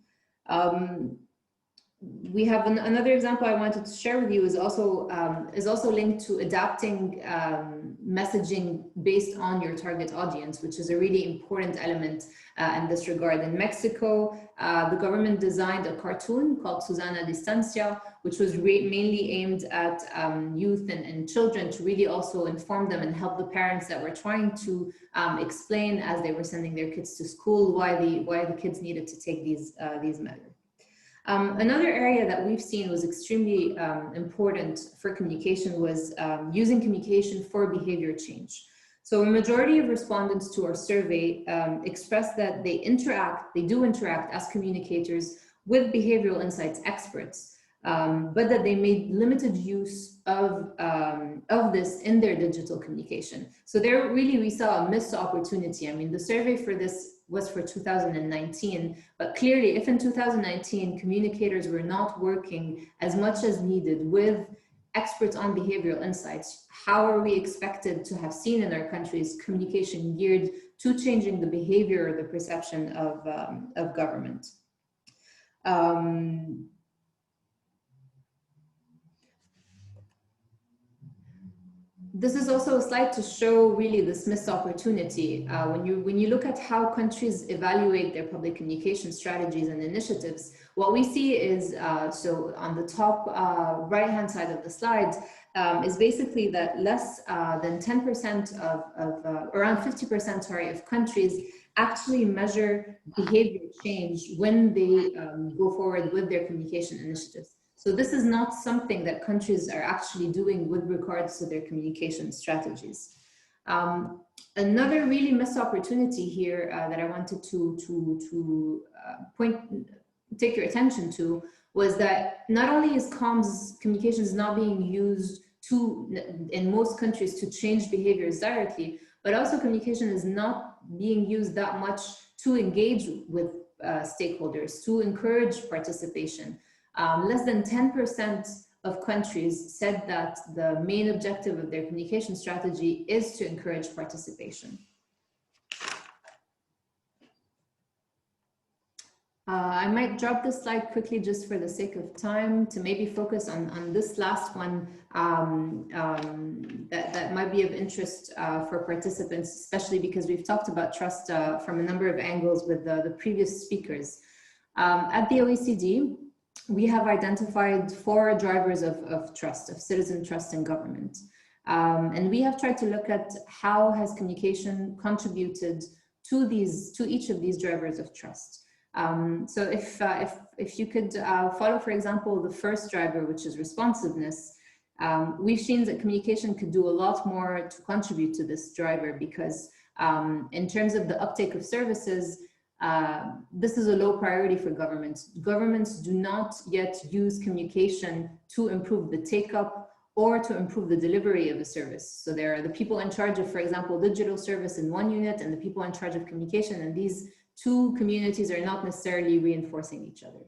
We have another example I wanted to share with you is also linked to adapting messaging based on your target audience, which is a really important element in this regard. In Mexico, the government designed a cartoon called Susana Distancia, which was mainly aimed at youth and children to really also inform them and help the parents that were trying to explain as they were sending their kids to school why the kids needed to take these measures. Another area that we've seen was extremely important for communication was using communication for behavior change. So a majority of respondents to our survey expressed that they do interact as communicators with behavioral insights experts, but that they made limited use of this in their digital communication. So there really we saw a missed opportunity. I mean, the survey for this was for 2019, but clearly if in 2019 communicators were not working as much as needed with experts on behavioral insights, how are we expected to have seen in our countries communication geared to changing the behavior or the perception of government? This is also a slide to show really this missed opportunity. When you look at how countries evaluate their public communication strategies and initiatives, what we see is, so on the top right-hand side of the slide, is basically that less than 10% around 50%, sorry, of countries actually measure behavior change when they go forward with their communication initiatives. So this is not something that countries are actually doing with regards to their communication strategies. Another really missed opportunity here that I wanted to take your attention to was that not only is comms communications not being used in most countries to change behaviors directly, but also communication is not being used that much to engage with stakeholders, to encourage participation. Less than 10% of countries said that the main objective of their communication strategy is to encourage participation. I might drop this slide quickly just for the sake of time to maybe focus on this last one that might be of interest for participants, especially because we've talked about trust from a number of angles with the previous speakers. At the OECD, we have identified 4 drivers of trust, of citizen trust in government. And we have tried to look at how has communication contributed to each of these drivers of trust. So if you could follow, for example, the first driver, which is responsiveness, we've seen that communication could do a lot more to contribute to this driver, because in terms of the uptake of services, this is a low priority for governments. Governments do not yet use communication to improve the take-up or to improve the delivery of a service. So there are the people in charge of, for example, digital service in one unit and the people in charge of communication, and these two communities are not necessarily reinforcing each other.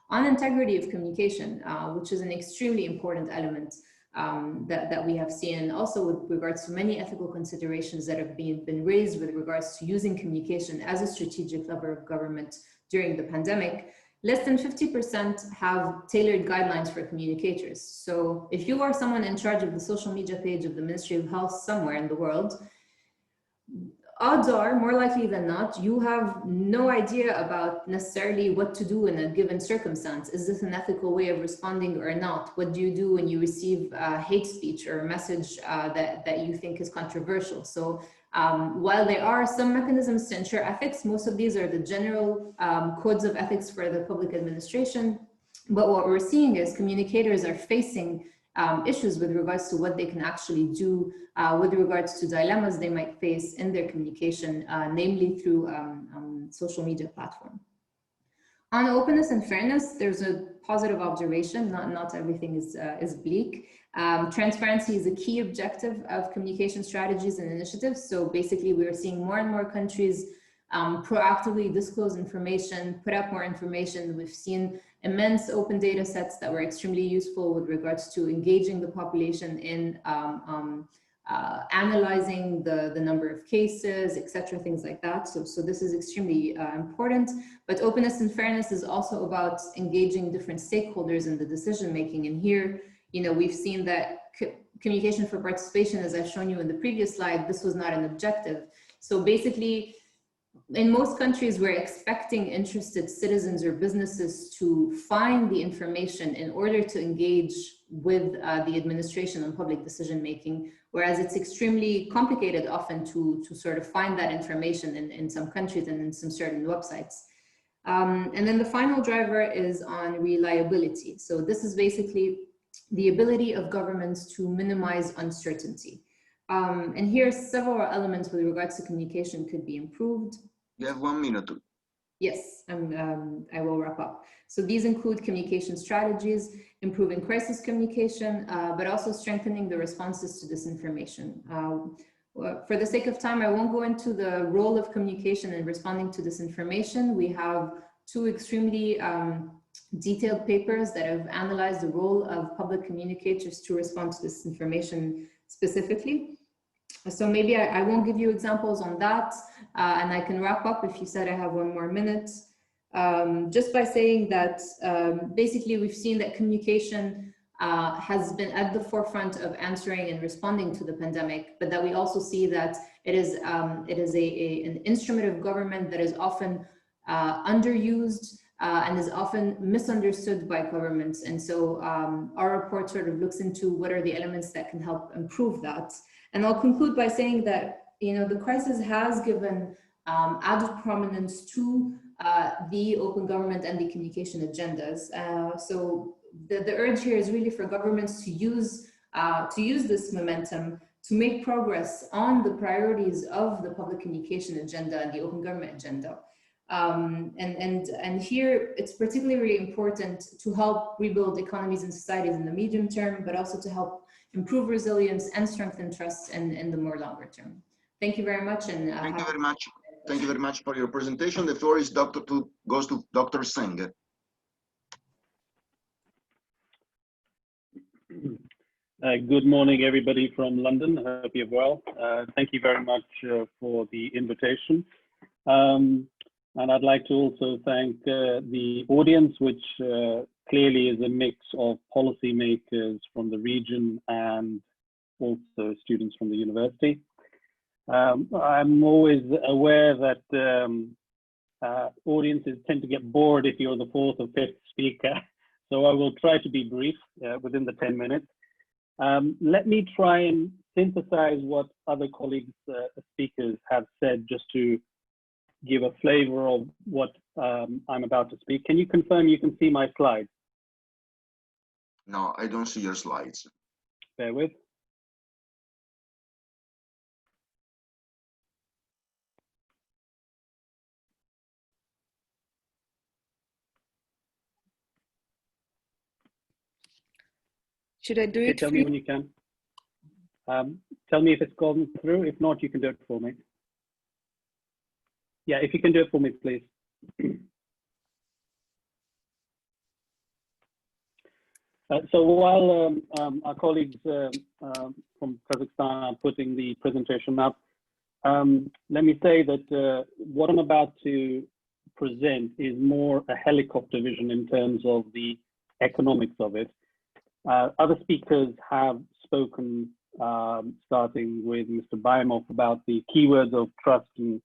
On integrity of communication, which is an extremely important element that we have seen, and also with regards to many ethical considerations that have been raised with regards to using communication as a strategic lever of government during the pandemic, less than 50% have tailored guidelines for communicators. So if you are someone in charge of the social media page of the Ministry of Health somewhere in the world, odds are, more likely than not, you have no idea about necessarily what to do in a given circumstance. Is this an ethical way of responding or not? What do you do when you receive hate speech or a message that you think is controversial? So while there are some mechanisms to ensure ethics, most of these are the general codes of ethics for the public administration. But what we're seeing is communicators are facing issues with regards to what they can actually do, with regards to dilemmas they might face in their communication, namely through social media platform. On openness and fairness, there's a positive observation. Not everything is bleak. Transparency is a key objective of communication strategies and initiatives. So basically, we are seeing more and more countries proactively disclose information, put up more information. We've seen immense open data sets that were extremely useful with regards to engaging the population in analyzing the number of cases, etc., things like that. So this is extremely important. But openness and fairness is also about engaging different stakeholders in the decision making. And here, we've seen that communication for participation, as I've shown you in the previous slide, this was not an objective. So basically, in most countries, we're expecting interested citizens or businesses to find the information in order to engage with the administration on public decision making, whereas it's extremely complicated often to sort of find that information in some countries and in some certain websites. And then the final driver is on reliability. So this is basically the ability of governments to minimize uncertainty. And here, several elements with regards to communication could be improved. You have 1 minute. Yes, I will wrap up. So these include communication strategies, improving crisis communication, but also strengthening the responses to disinformation. For the sake of time, I won't go into the role of communication in responding to disinformation. We have two extremely detailed papers that have analyzed the role of public communicators to respond to disinformation specifically. So maybe I won't give you examples on that, and I can wrap up if you said I have 1 more minute. Just by saying that basically we've seen that communication has been at the forefront of answering and responding to the pandemic, but that we also see that it is an instrument of government that is often underused and is often misunderstood by governments. And so our report sort of looks into what are the elements that can help improve that. And I'll conclude by saying that, the crisis has given added prominence to the open government and the communication agendas. So the urge here is really for governments to use this momentum to make progress on the priorities of the public communication agenda and the open government agenda. And here it's particularly important to help rebuild economies and societies in the medium term, but also to help improve resilience and strengthen trust in the more longer term. Thank you very much. And thank you very much. Thank you very much for your presentation. The floor is goes to Dr. Singh. Good morning, everybody from London. I hope you're well. Thank you very much for the invitation. And I'd like to also thank the audience, which clearly is a mix of policymakers from the region and also students from the university. I'm always aware that audiences tend to get bored if you're the 4th or 5th speaker, so I will try to be brief within the 10 minutes. Let me try and synthesize what other colleagues, speakers have said, just to give a flavor of what I'm about to speak. Can you confirm you can see my slides? No, I don't see your slides. Bear with. Should I do Okay, it tell for me you? when you can. Tell me if it's gone through. If not, you can do it for me. Yeah, if you can do it for me, please. So while our colleagues from Kazakhstan are putting the presentation up, let me say that what I'm about to present is more a helicopter vision in terms of the economics of it. Other speakers have spoken, starting with Mr. Baimov, about the keywords of trust and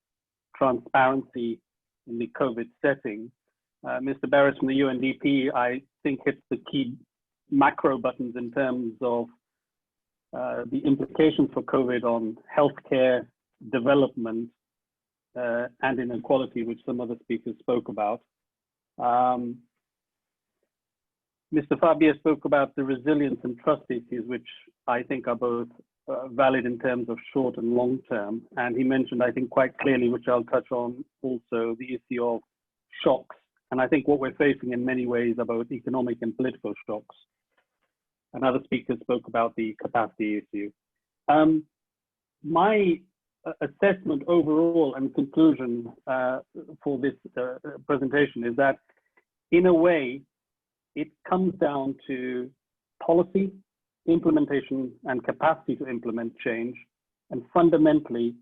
transparency in the COVID setting. Mr. Barris from the UNDP, I think, hits the key macro buttons in terms of the implications for COVID on healthcare, development, and inequality, which some other speakers spoke about. Mr. Fabia spoke about the resilience and trust issues, which I think are both valid in terms of short and long term. And he mentioned, I think, quite clearly, which I'll touch on also, the issue of shocks. And I think what we're facing in many ways are both economic and political shocks. And other speakers spoke about the capacity issue. My assessment overall and conclusion for this presentation is that, in a way, it comes down to policy, implementation, and capacity to implement change, and fundamentally,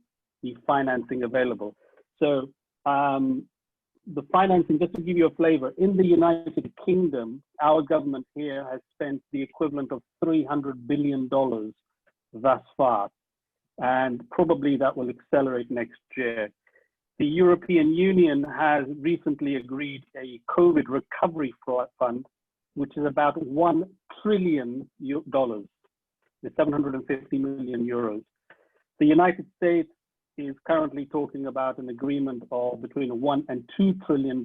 the financing available. So the financing, just to give you a flavor, in the United Kingdom, our government here has spent the equivalent of $300 billion thus far, and probably that will accelerate next year. The European Union has recently agreed a COVID recovery fund, which is about $1 trillion, the 750 million euros. The United States is currently talking about an agreement of between $1 and $2 trillion,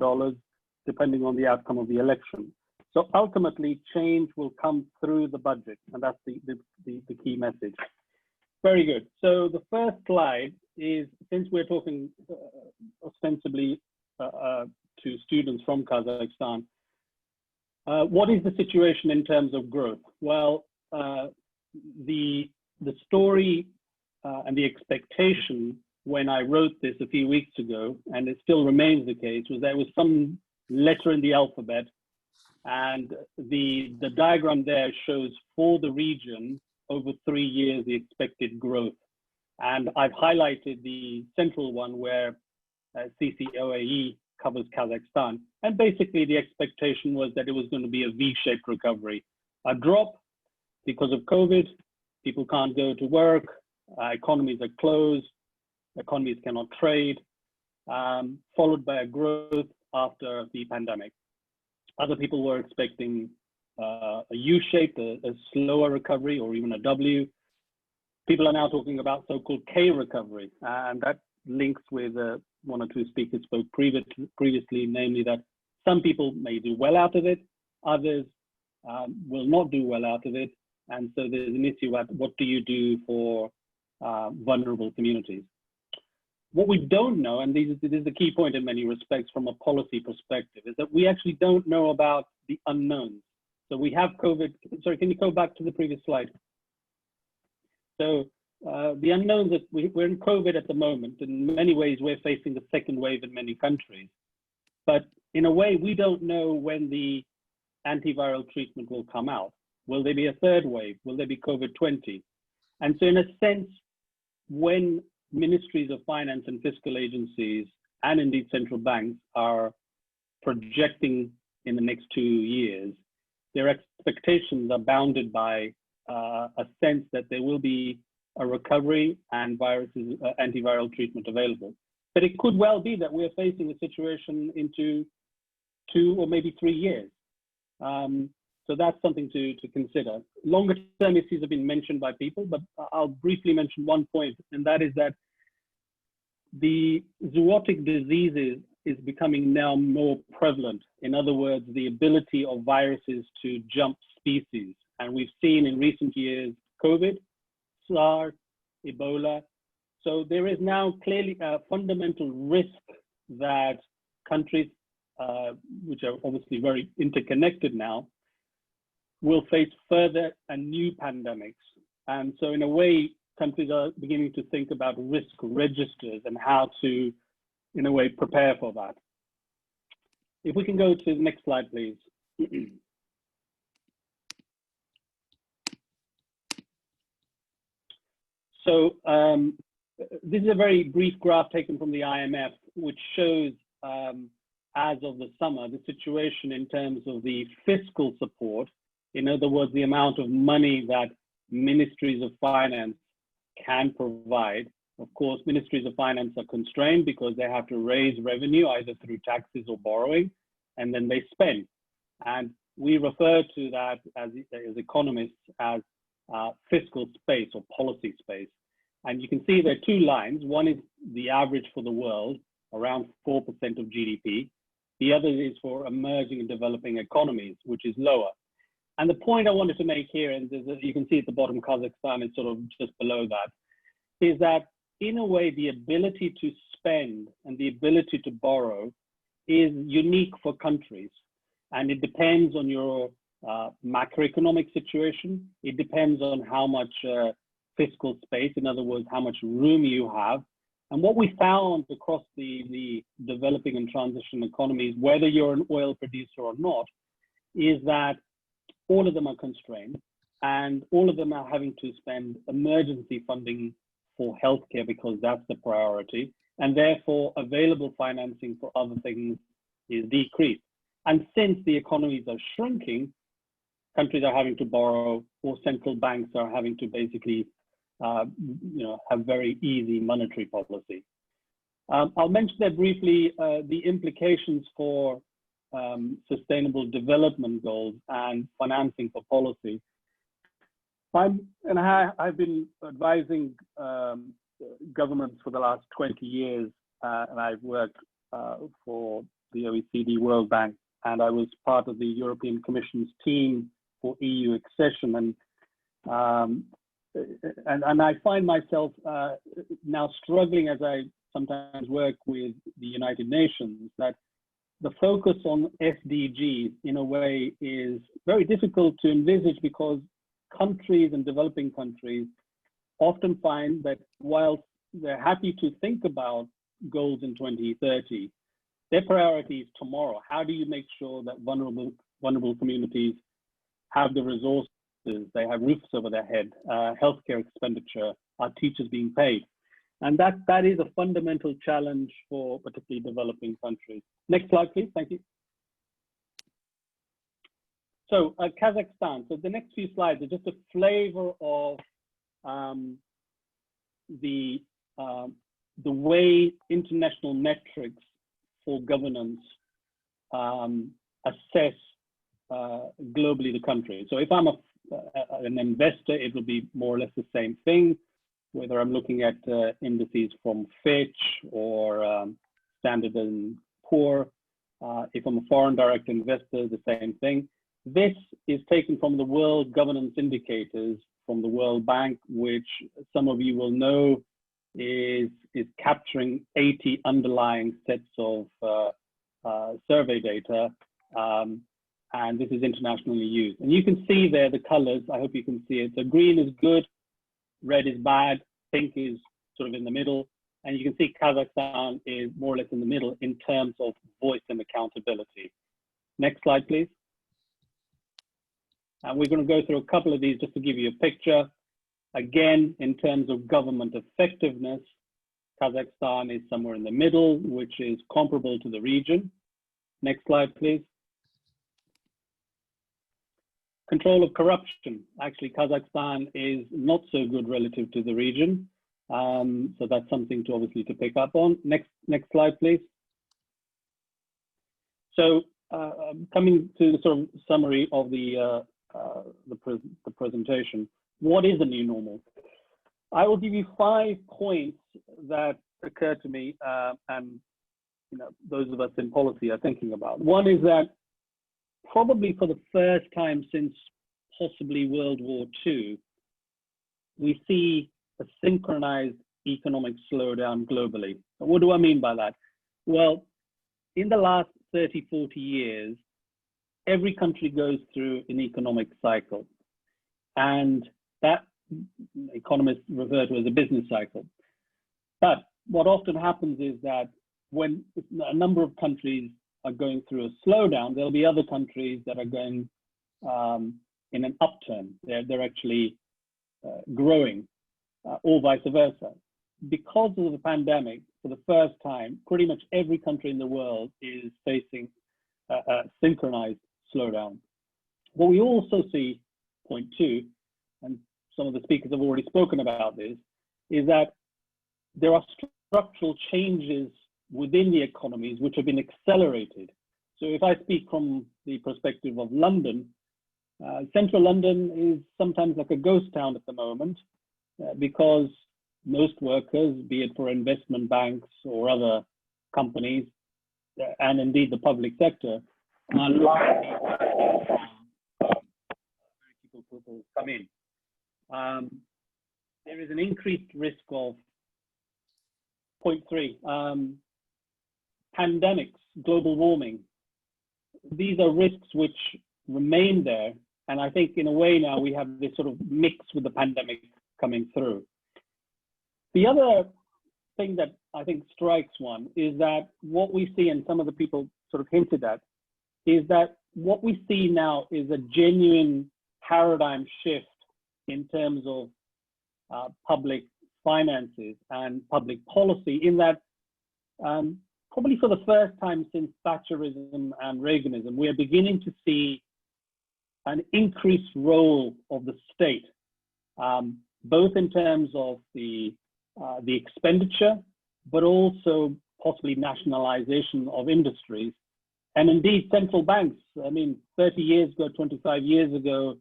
depending on the outcome of the election. So ultimately, change will come through the budget, and that's the key message. Very good. So the first slide is, since we're talking ostensibly to students from Kazakhstan, what is the situation in terms of growth? Well, the story and the expectation when I wrote this a few weeks ago, and it still remains the case, was there was some letter in the alphabet, and the diagram there shows for the region over 3 years the expected growth. And I've highlighted the central one where CCOAE covers Kazakhstan. And basically the expectation was that it was going to be a V-shaped recovery. A drop because of COVID, people can't go to work, economies are closed, economies cannot trade, followed by a growth after the pandemic. Other people were expecting a U-shaped, a slower recovery, or even a W. People are now talking about so-called K recovery, and that links with one or two speakers spoke previously, namely that some people may do well out of it, others will not do well out of it, and so there's an issue about what do you do for vulnerable communities. What we don't know, and this is the key point in many respects from a policy perspective, is that we actually don't know about the unknowns. So we have COVID. Sorry, can you go back to the previous slide? So the unknowns that we're in COVID at the moment. In many ways, we're facing the second wave in many countries. But in a way, we don't know when the antiviral treatment will come out. Will there be a third wave? Will there be COVID-20? And so in a sense, when ministries of finance and fiscal agencies, and indeed central banks, are projecting in the next 2 years, their expectations are bounded by a sense that there will be a recovery and antiviral treatment available. But it could well be that we're facing a situation into 2 or maybe 3 years. So that's something to consider. Longer term issues have been mentioned by people, but I'll briefly mention one point, and that is that the zoonotic diseases is becoming now more prevalent. In other words, the ability of viruses to jump species. And we've seen in recent years, COVID, SARS, Ebola. So there is now clearly a fundamental risk that countries, which are obviously very interconnected now, will face further and new pandemics. And so in a way, countries are beginning to think about risk registers and how to, in a way, prepare for that. If we can go to the next slide, please. So this is a very brief graph taken from the IMF, which shows, as of the summer, the situation in terms of the fiscal support. In other words, the amount of money that ministries of finance can provide. Of course, ministries of finance are constrained because they have to raise revenue either through taxes or borrowing, and then they spend. And we refer to that as economists as fiscal space or policy space. And you can see there are two lines. One is the average for the world, around 4% of GDP. The other is for emerging and developing economies, which is lower. And the point I wanted to make here, and you can see at the bottom, Kazakhstan is sort of just below that, is that in a way, the ability to spend and the ability to borrow is unique for countries. And it depends on your macroeconomic situation. It depends on how much fiscal space, in other words, how much room you have. And what we found across the developing and transition economies, whether you're an oil producer or not, is that all of them are constrained and all of them are having to spend emergency funding for healthcare because that's the priority. And therefore, available financing for other things is decreased. And since the economies are shrinking, countries are having to borrow, or central banks are having to basically have very easy monetary policy. I'll mention there briefly the implications for sustainable development goals and financing for policy. I've been advising governments for the last 20 years, and I've worked for the OECD, World Bank, and I was part of the European Commission's team for EU accession. And I find myself now struggling as I sometimes work with the United Nations, that the focus on SDGs in a way is very difficult to envisage because countries and developing countries often find that while they're happy to think about goals in 2030, their priority is tomorrow. How do you make sure that vulnerable communities have the resources, they have roofs over their head, healthcare expenditure, are teachers being paid? And that is a fundamental challenge for particularly developing countries. Next slide, please. Thank you. So Kazakhstan. So the next few slides are just a flavor of the way international metrics for governance assess globally the country. So if I'm an investor, it will be more or less the same thing, whether I'm looking at indices from Fitch or Standard & Poor. If I'm a foreign direct investor, the same thing. This is taken from the World Governance Indicators from the World Bank, which some of you will know is capturing 80 underlying sets of survey data. And this is internationally used. And you can see there the colors. I hope you can see it. So green is good, red is bad, pink is sort of in the middle. And you can see Kazakhstan is more or less in the middle in terms of voice and accountability. Next slide, please. And we're going to go through a couple of these just to give you a picture. Again, in terms of government effectiveness, Kazakhstan is somewhere in the middle, which is comparable to the region. Next slide, please. Control of corruption. Actually, Kazakhstan is not so good relative to the region. So that's something to obviously to pick up on. Next slide, please. So coming to the sort of summary of the presentation, what is the new normal? I will give you 5 points that occur to me, and those of us in policy are thinking about. One is that probably for the first time since possibly World War II, we see a synchronized economic slowdown globally. What do I mean by that? Well, in the last 30, 40 years, every country goes through an economic cycle, and that economists refer to as a business cycle. But what often happens is that when a number of countries are going through a slowdown, there'll be other countries that are going in an upturn. They're actually growing, or vice versa. Because of the pandemic, for the first time, pretty much every country in the world is facing a synchronized slowdown. What we also see, point two, and some of the speakers have already spoken about this, is that there are structural changes within the economies which have been accelerated. So if I speak from the perspective of London, central London is sometimes like a ghost town at the moment because most workers, be it for investment banks or other companies, and indeed the public sector, are largely people come in. There is an increased risk of, point three, pandemics, global warming. These are risks which remain there. And I think in a way now we have this sort of mix with the pandemic coming through. The other thing that I think strikes one is that what we see, and some of the people sort of hinted at, is that what we see now is a genuine paradigm shift in terms of public finances and public policy, in that probably for the first time since Thatcherism and Reaganism, we are beginning to see an increased role of the state, both in terms of the expenditure, but also possibly nationalization of industries. And indeed, central banks, I mean, 30 years ago, 25 years ago,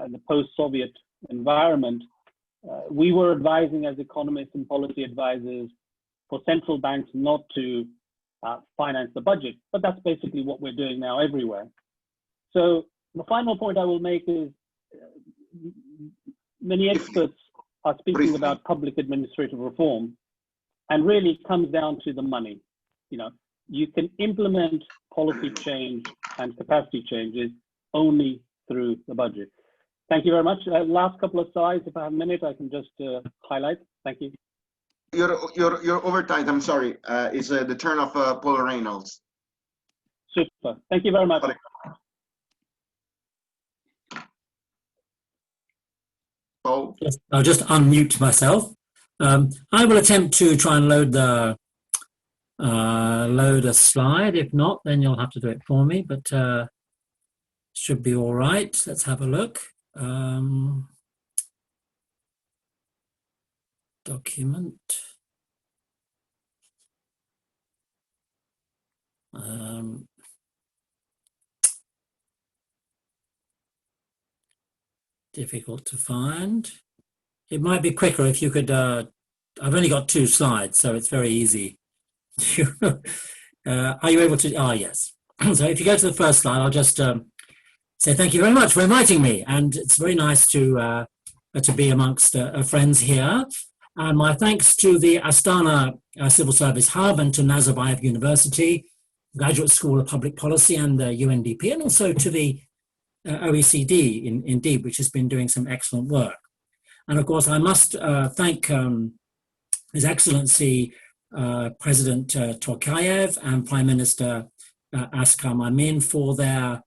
in the post-Soviet environment, we were advising as economists and policy advisors for central banks not to finance the budget, but that's basically what we're doing now everywhere. So the final point I will make is many experts are speaking about public administrative reform, and really it comes down to the money. You can implement policy change and capacity changes only through the budget. Thank you very much. Last couple of slides, if I have a minute, I can just highlight. Thank you. You're over time. I'm sorry. It's the turn of Paul Reynolds. Super. Thank you very much. Paul? Yes, I'll just unmute myself. I will attempt to try and load a slide. If not, then you'll have to do it for me, but should be all right. Let's have a look. Document. Difficult to find. It might be quicker if you could, I've only got 2 slides, so it's very easy. Are you able to, yes. So if you go to the first slide, I'll just say thank you very much for inviting me. And it's very nice to be amongst friends here. And my thanks to the Astana Civil Service Hub and to Nazarbayev University, Graduate School of Public Policy and the UNDP, and also to the OECD, indeed, which has been doing some excellent work. And of course, I must thank His Excellency President Tokayev and Prime Minister Askar Mamin for their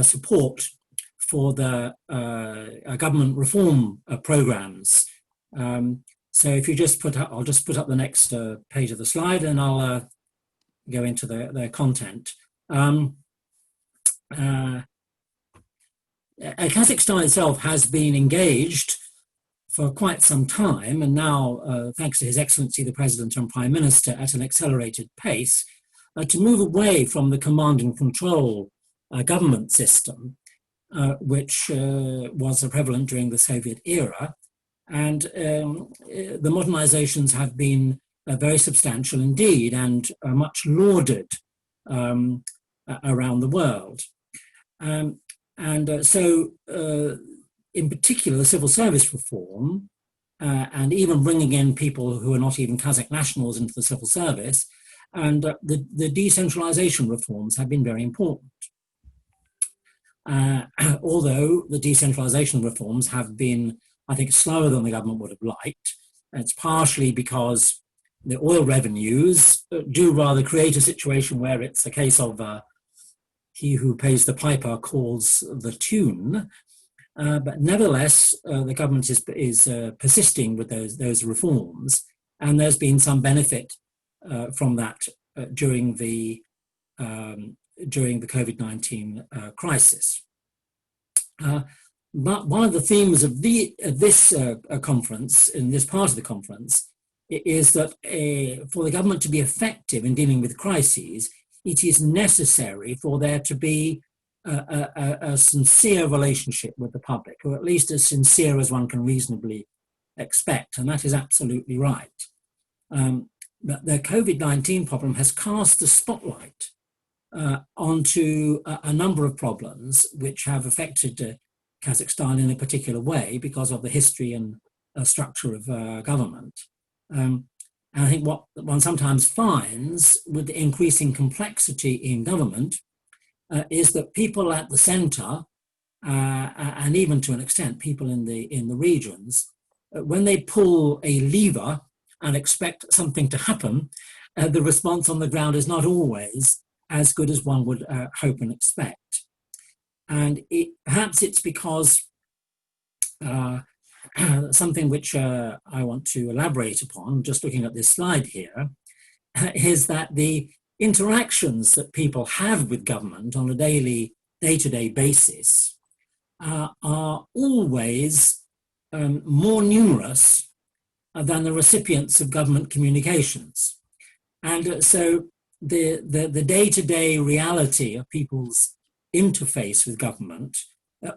support for the government reform programs. So if you just put up, I'll just put up the next page of the slide and I'll go into their content. Kazakhstan itself has been engaged for quite some time, and now, thanks to His Excellency the President and Prime Minister, at an accelerated pace, to move away from the command and control government system, which was prevalent during the Soviet era. And the modernizations have been very substantial indeed and much lauded around the world. So in particular, the civil service reform, and even bringing in people who are not even Kazakh nationals into the civil service, and the decentralization reforms have been very important. Although the decentralization reforms have been, I think, slower than the government would have liked. It's partially because the oil revenues do rather create a situation where it's a case of he who pays the piper calls the tune. But nevertheless, the government is persisting with those reforms, and there's been some benefit from that during the COVID-19 crisis. But one of the themes of this conference, in this part of the conference, is that for the government to be effective in dealing with crises, it is necessary for there to be a sincere relationship with the public, or at least as sincere as one can reasonably expect, and that is absolutely right. But the COVID-19 problem has cast a spotlight onto a number of problems which have affected Kazakhstan in a particular way because of the history and structure of government. And I think what one sometimes finds with the increasing complexity in government is that people at the center, and even to an extent people in the regions, when they pull a lever and expect something to happen, the response on the ground is not always as good as one would hope and expect. And perhaps it's because something which I want to elaborate upon, just looking at this slide here, is that the interactions that people have with government on a day-to-day basis are always more numerous than the recipients of government communications. And so the day-to-day reality of people's interface with government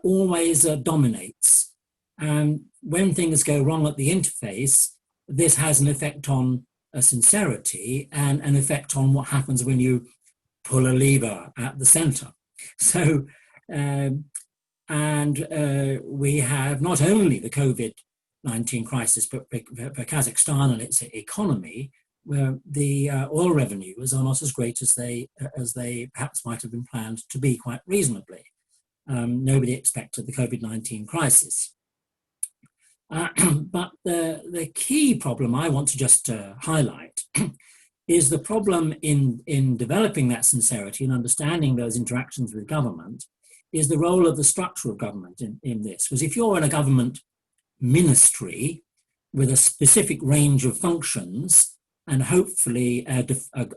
always dominates. And when things go wrong at the interface, this has an effect on sincerity and an effect on what happens when you pull a lever at the center. So, we have not only the COVID-19 crisis, but for Kazakhstan and its economy, where the oil revenues are not as great as they perhaps might have been planned to be, quite reasonably. Nobody expected the COVID-19 crisis. But the key problem I want to just highlight is the problem in developing that sincerity and understanding those interactions with government is the role of the structure of government in this. Because if you're in a government ministry with a specific range of functions and hopefully a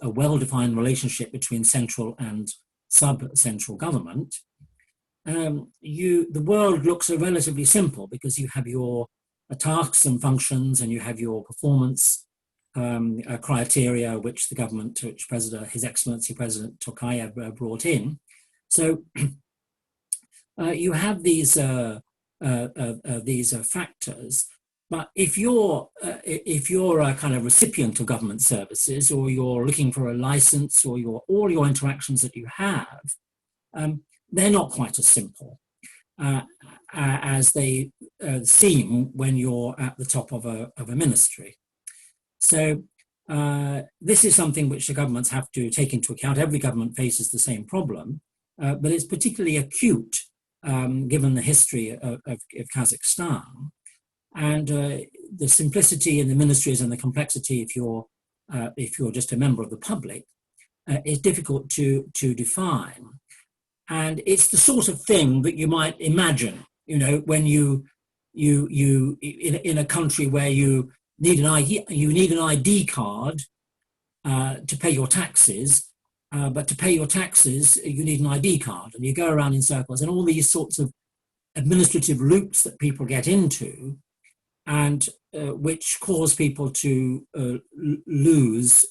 well-defined relationship between central and sub-central government, the world looks relatively simple because you have your tasks and functions and you have your performance criteria which the government, which His Excellency President Tokayev brought in. So you have these factors, but if you're a kind of recipient of government services, or you're looking for a license, or all your interactions that you have, they're not quite as simple as they seem when you're at the top of a ministry. So this is something which the governments have to take into account. Every government faces the same problem, but it's particularly acute given the history of Kazakhstan. And the simplicity in the ministries and the complexity if you're just a member of the public is difficult to define. And it's the sort of thing that you might imagine, when you in a country where you need an ID card to pay your taxes, but to pay your taxes you need an ID card, and you go around in circles, and all these sorts of administrative loops that people get into, and which cause people to lose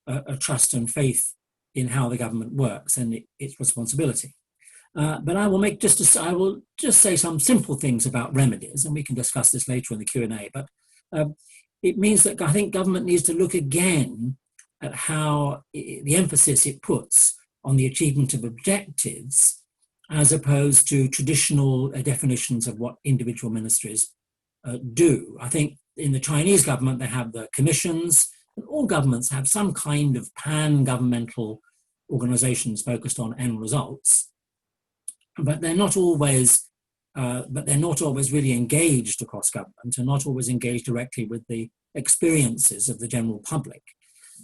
a trust and faith in how the government works and its responsibility. But I will just say some simple things about remedies, and we can discuss this later in the Q&A. But it means that I think government needs to look again at how the emphasis it puts on the achievement of objectives as opposed to traditional definitions of what individual ministries do. I think in the Chinese government, they have the commissions, and all governments have some kind of pan-governmental organizations focused on end results, but they're not always really engaged across government and not always engaged directly with the experiences of the general public.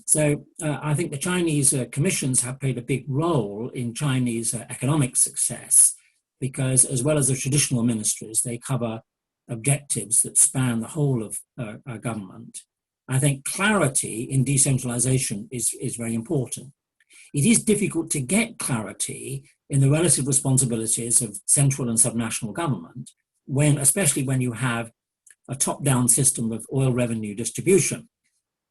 So I think the Chinese commissions have played a big role in Chinese economic success because, as well as the traditional ministries, they cover objectives that span the whole of government. I think clarity in decentralization is very important. It is difficult to get clarity in the relative responsibilities of central and subnational government, especially when you have a top-down system of oil revenue distribution.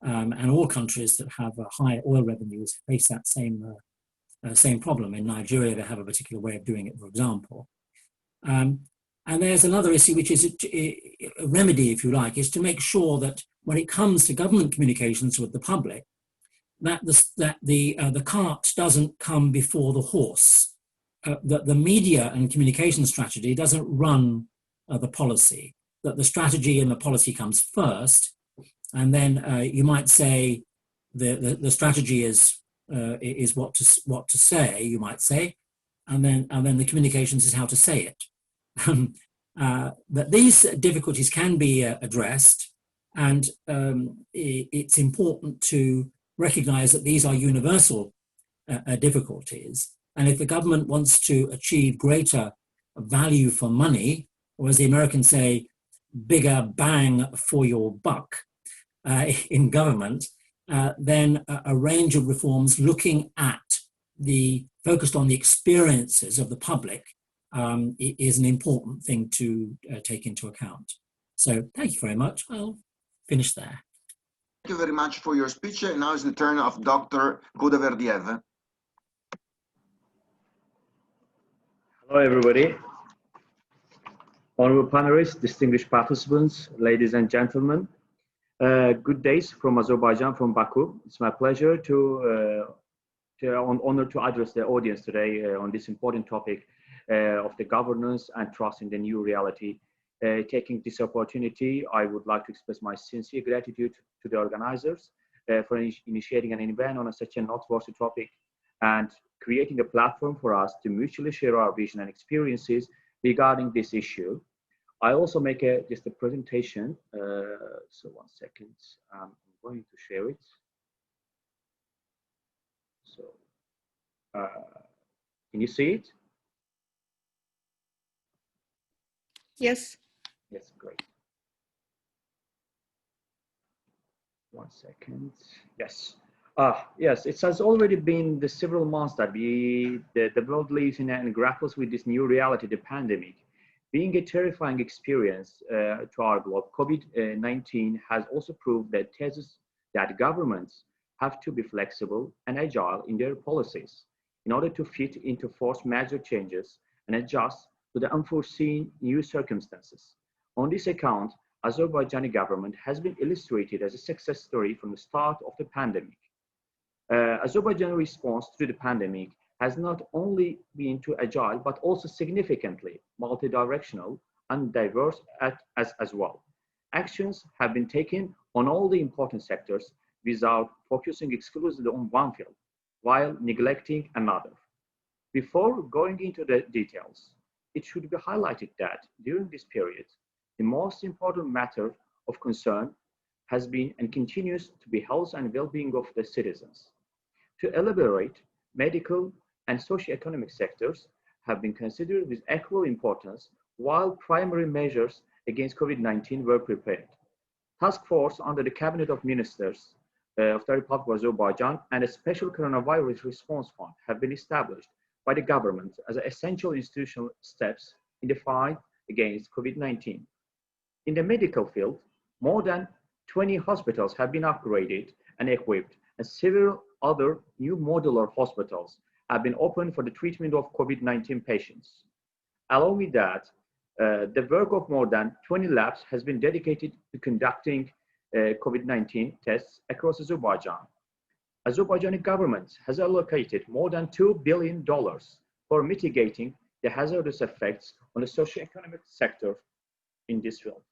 And all countries that have high oil revenues face that same problem. In Nigeria, they have a particular way of doing it, for example. And there's another issue, which is a remedy, if you like, is to make sure that when it comes to government communications with the public, that the cart doesn't come before the horse. That the media and communication strategy doesn't run the policy. That the strategy and the policy comes first. And then you might say the strategy is what to say. You might say, and then the communications is how to say it. But these difficulties can be addressed, and it's important to recognise that these are universal difficulties. And if the government wants to achieve greater value for money, or as the Americans say, bigger bang for your buck, in government, then a range of reforms looking at focused on the experiences of the public is an important thing to take into account. So thank you very much. I'll finish there. Thank you very much for your speech. Now is the turn of Dr. Kudaverdiev. Hello, everybody. Honorable panelists, distinguished participants, ladies and gentlemen. Good days from Azerbaijan, from Baku. It's my pleasure honor to address the audience today on this important topic of the governance and trust in the new reality. Taking this opportunity, I would like to express my sincere gratitude to the organizers for initiating an event on such a noteworthy topic and creating a platform for us to mutually share our vision and experiences regarding this issue. I also make just a presentation. So 1 second, I'm going to share it. So, can you see it? Yes. Yes, great. 1 second. Yes. Yes, it has already been the several months that the world lives in and grapples with this new reality, the pandemic. Being a terrifying experience to our globe, COVID-19 has also proved that thesis that governments have to be flexible and agile in their policies in order to fit into force major changes and adjust to the unforeseen new circumstances. On this account, Azerbaijani government has been illustrated as a success story from the start of the pandemic. Azerbaijan's response to the pandemic has not only been too agile, but also significantly multidirectional and diverse as well. Actions have been taken on all the important sectors without focusing exclusively on one field, while neglecting another. Before going into the details, it should be highlighted that during this period, the most important matter of concern has been and continues to be health and well-being of the citizens. To elaborate, medical and socio-economic sectors have been considered with equal importance while primary measures against COVID-19 were prepared. Task force under the Cabinet of Ministers of the Republic of Azerbaijan and a special coronavirus response fund have been established by the government as essential institutional steps in the fight against COVID-19. In the medical field, more than 20 hospitals have been upgraded and equipped, and several other new modular hospitals have been opened for the treatment of COVID-19 patients. Along with that, the work of more than 20 labs has been dedicated to conducting COVID-19 tests across Azerbaijan. Azerbaijani government has allocated more than $2 billion for mitigating the hazardous effects on the socio-economic sector in this field.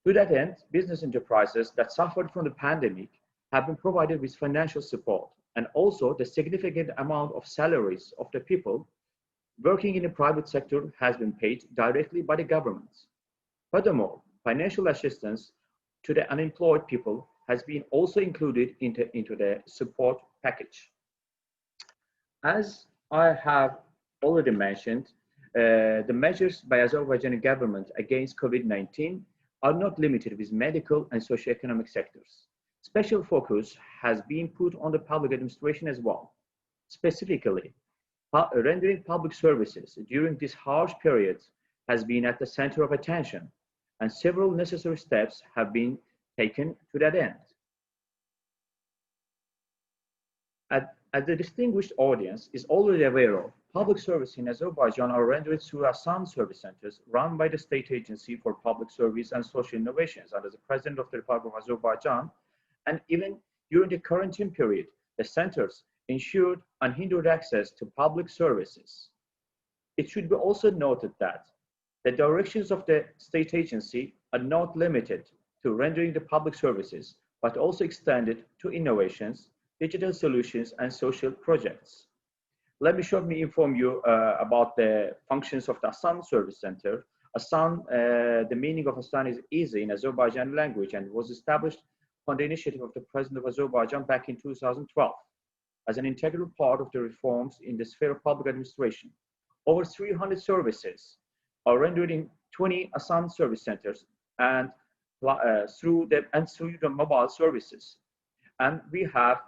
To that end, business enterprises that suffered from the pandemic have been provided with financial support, and also the significant amount of salaries of the people working in the private sector has been paid directly by the government. Furthermore, financial assistance to the unemployed people has been also included into the support package. As I have already mentioned, the measures by Azerbaijani government against COVID-19 are not limited with medical and socioeconomic sectors. Special focus has been put on the public administration as well. Specifically, rendering public services during this harsh period has been at the center of attention, and several necessary steps have been taken to that end. As the distinguished audience is already aware of, public service in Azerbaijan are rendered through Astana service centers run by the State Agency for Public Service and Social Innovations under the President of the Republic of Azerbaijan. And even during the quarantine period, the centers ensured unhindered access to public services. It should be also noted that the directions of the State Agency are not limited to rendering the public services, but also extended to innovations, digital solutions, and social projects. Let me shortly inform you about the functions of the Astana Service Center. Astana, the meaning of Astana is easy in Azerbaijani language, and was established on the initiative of the President of Azerbaijan back in 2012 as an integral part of the reforms in the sphere of public administration. Over 300 services are rendered in 20 Astana service centers and through the mobile services. And we have,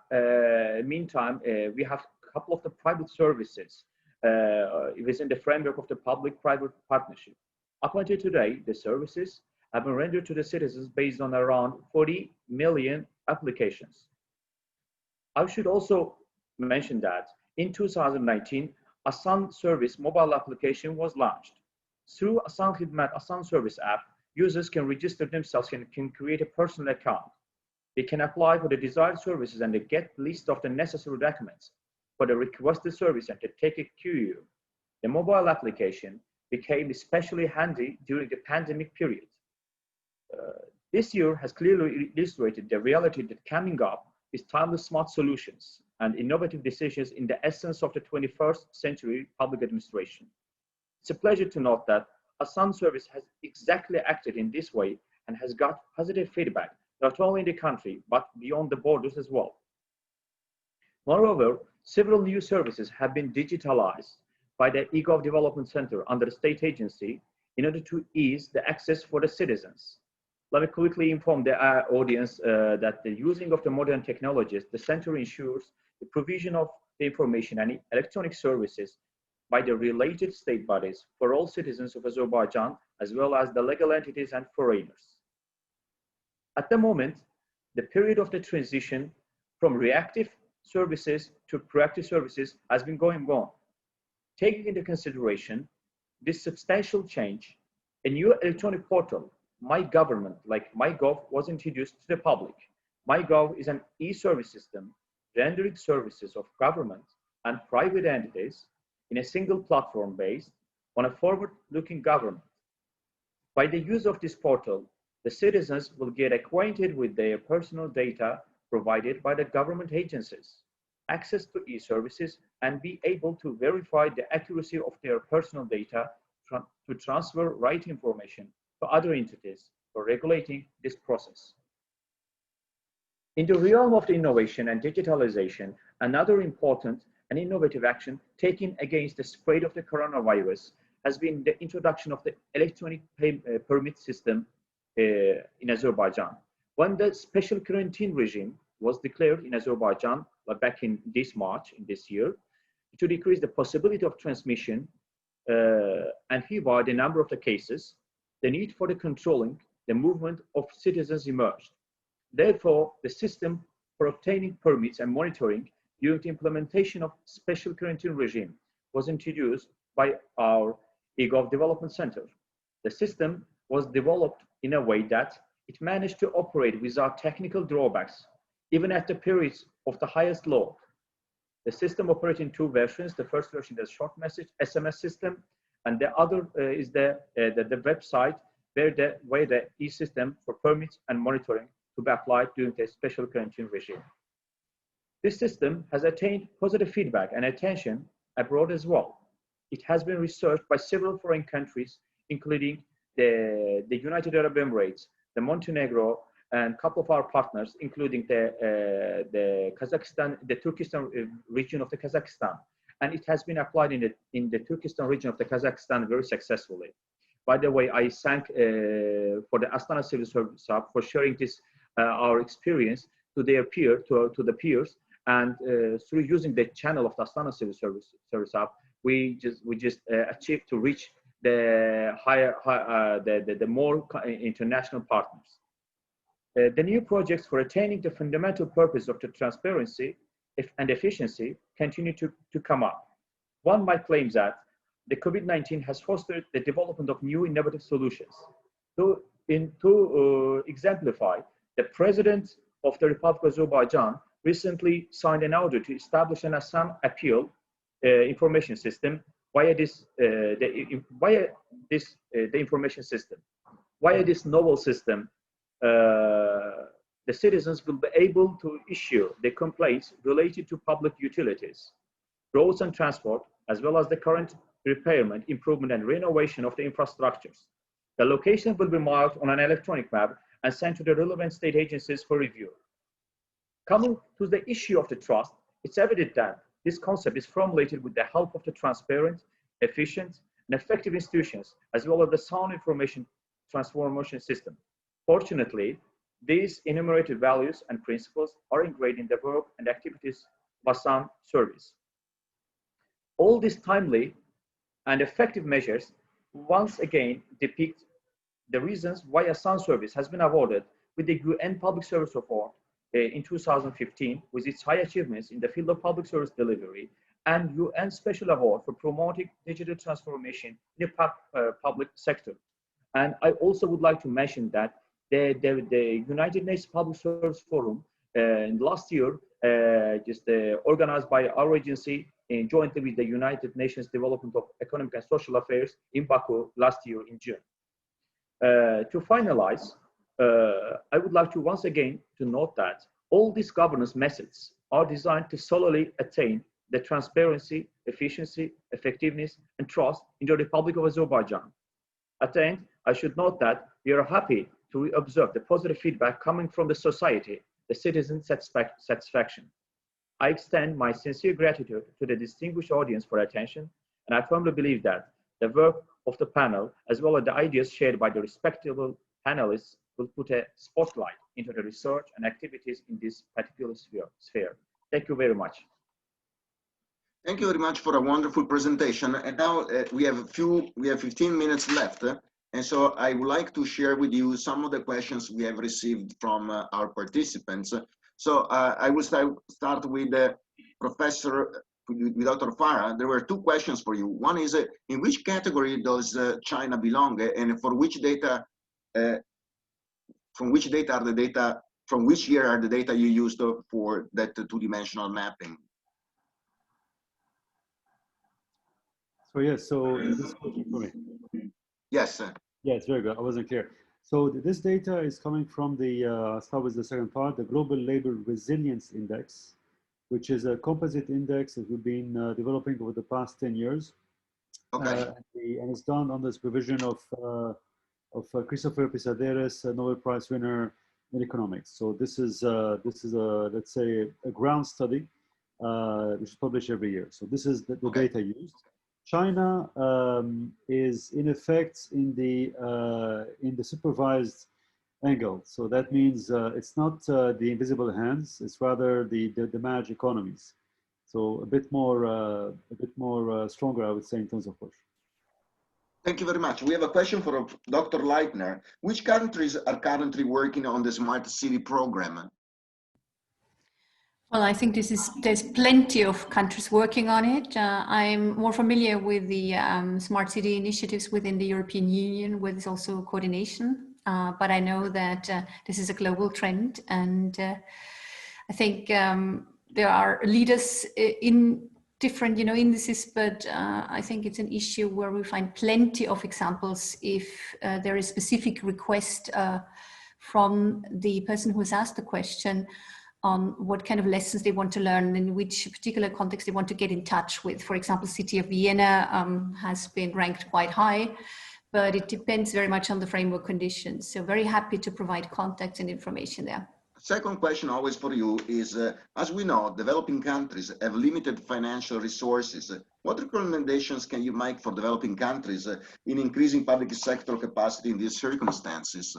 meantime, we have a couple of the private services within the framework of the public-private partnership. Up until today, the services have been rendered to the citizens based on around 40 million applications. I should also mention that in 2019, Astana Service mobile application was launched. Through Astana Khidmat Astana Service app, users can register themselves and can create a personal account. They can apply for the desired services and they get list of the necessary documents for the requested service and to take a queue. The mobile application became especially handy during the pandemic period. This year has clearly illustrated the reality that coming up is timely smart solutions and innovative decisions in the essence of the 21st century public administration. It's a pleasure to note that Astana Service has exactly acted in this way and has got positive feedback, not only in the country, but beyond the borders as well. Moreover, several new services have been digitalized by the eGov Development Center under the state agency in order to ease the access for the citizens. Let me quickly inform the audience that the using of the modern technologies, the center ensures the provision of the information and electronic services by the related state bodies for all citizens of Azerbaijan, as well as the legal entities and foreigners. At the moment, the period of the transition from reactive services to proactive services has been going on. Taking into consideration this substantial change, a new electronic portal, My Government, like MyGov, was introduced to the public. MyGov is an e-service system rendering services of government and private entities in a single platform based on a forward-looking government. By the use of this portal, the citizens will get acquainted with their personal data provided by the government agencies, access to e-services, and be able to verify the accuracy of their personal data to transfer right information to other entities for regulating this process. In the realm of the innovation and digitalization, another important and innovative action taken against the spread of the coronavirus has been the introduction of the electronic permit system in Azerbaijan. When the special quarantine regime was declared in Azerbaijan back in this March in this year, to decrease the possibility of transmission and hereby the number of the cases, the need for the controlling the movement of citizens emerged. Therefore, the system for obtaining permits and monitoring during the implementation of special quarantine regime was introduced by our eGov Development Center. The system was developed in a way that it managed to operate without technical drawbacks, even at the periods of the highest load. The system operates in two versions. The first version is short message SMS system, and the other is the website where the e-system for permits and monitoring to be applied during the special quarantine regime. This system has attained positive feedback and attention abroad as well. It has been researched by several foreign countries, including the United Arab Emirates, the Montenegro, and a couple of our partners, including the Kazakhstan, the Turkestan region of the Kazakhstan. And it has been applied in the Turkestan region of the Kazakhstan very successfully. By the way, I thank for the Astana Civil Service Hub for sharing this, our experience to their to the peers. And through using the channel of the Astana Civil Service Hub, we just achieved to reach the the more international partners. The new projects for attaining the fundamental purpose of the transparency and efficiency continue to come up. One might claim that the COVID-19 has fostered the development of new innovative solutions. To exemplify, the President of the Republic of Azerbaijan recently signed an order to establish an Assam appeal information system via this information system. Via this novel system, the citizens will be able to issue the complaints related to public utilities, roads and transport, as well as the current repairment, improvement, and renovation of the infrastructures. The location will be marked on an electronic map and sent to the relevant state agencies for review. Coming to the issue of the trust, it's evident that this concept is formulated with the help of the transparent, efficient, and effective institutions, as well as the sound information transformation system. Fortunately, these enumerated values and principles are ingrained in the work and activities of Assam service. All these timely and effective measures once again depict the reasons why Assam service has been awarded with the UN Public Service Award in 2015 with its high achievements in the field of public service delivery and UN Special Award for promoting digital transformation in the public sector. And I also would like to mention that the United Nations Public Service Forum last year, organized by our agency jointly with the United Nations Development of Economic and Social Affairs in Baku last year in June. To finalize, I would like to once again to note that all these governance methods are designed to solely attain the transparency, efficiency, effectiveness, and trust in the Republic of Azerbaijan. At the end, I should note that we are happy to observe the positive feedback coming from the society, the citizen satisfaction. I extend my sincere gratitude to the distinguished audience for attention, and I firmly believe that the work of the panel, as well as the ideas shared by the respectable panelists, will put a spotlight into the research and activities in this particular sphere. Thank you very much. Thank you very much for a wonderful presentation. And now we have 15 minutes left. And so I would like to share with you some of the questions we have received from our participants. So I will start with Professor, with Dr. Farah. There were two questions for you. One is, in which category does China belong, and for which data, from which year are the data you used for that two-dimensional mapping? So yes, so is this working for me? Yes, sir. Yes, very good. I wasn't clear. So this data is coming from the, I'll start with the second part, the Global Labor Resilience Index, which is a composite index that we've been developing over the past 10 years. Okay. And it's done on the supervision of Christopher Pisaderes, a Nobel Prize winner in economics. So this is let's say a ground study which is published every year. So this is the data used. China is in effect in the supervised angle. So that means it's not the invisible hands; it's rather the managed economies. So a bit more stronger, I would say, in terms of push. Thank you very much. We have a question for Dr. Leitner. Which countries are currently working on the Smart City program? Well, I think there's plenty of countries working on it. I'm more familiar with the smart city initiatives within the European Union, where there's also coordination but I know that this is a global trend, and I think there are leaders in different, indices, but I think it's an issue where we find plenty of examples if there is specific request from the person who has asked the question on what kind of lessons they want to learn, in which particular context they want to get in touch with. For example, City of Vienna has been ranked quite high, but it depends very much on the framework conditions. So very happy to provide context and information there. Second question always for you is, as we know, developing countries have limited financial resources. What recommendations can you make for developing countries in increasing public sector capacity in these circumstances?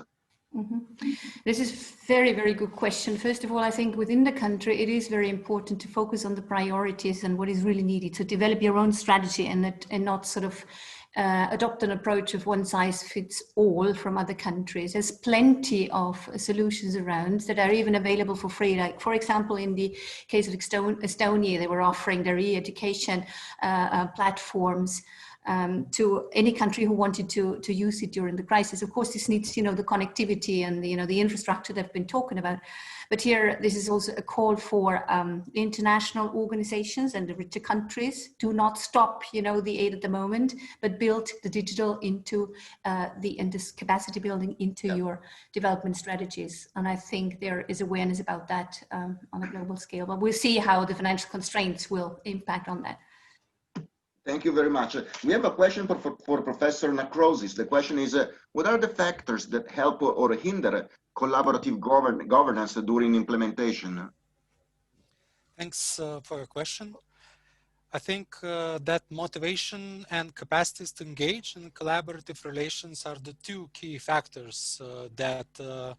This is very, very good question. First of all, I think within the country, it is very important to focus on the priorities and what is really needed, to develop your own strategy and not sort of adopt an approach of one size fits all from other countries. There's plenty of solutions around that are even available for free. Like, for example, in the case of Estonia, they were offering their e-education platforms to any country who wanted to use it during the crisis. Of course, this needs, the connectivity and the infrastructure they've been talking about. But here, this is also a call for international organizations and the richer countries. Do not stop, the aid at the moment, but build the digital into this capacity building into your development strategies. And I think there is awareness about that on a global scale. But we'll see how the financial constraints will impact on that. Thank you very much. We have a question for Professor Nakrosis. The question is, what are the factors that help or hinder collaborative governance during implementation? Thanks for your question. I think that motivation and capacities to engage in collaborative relations are the two key factors that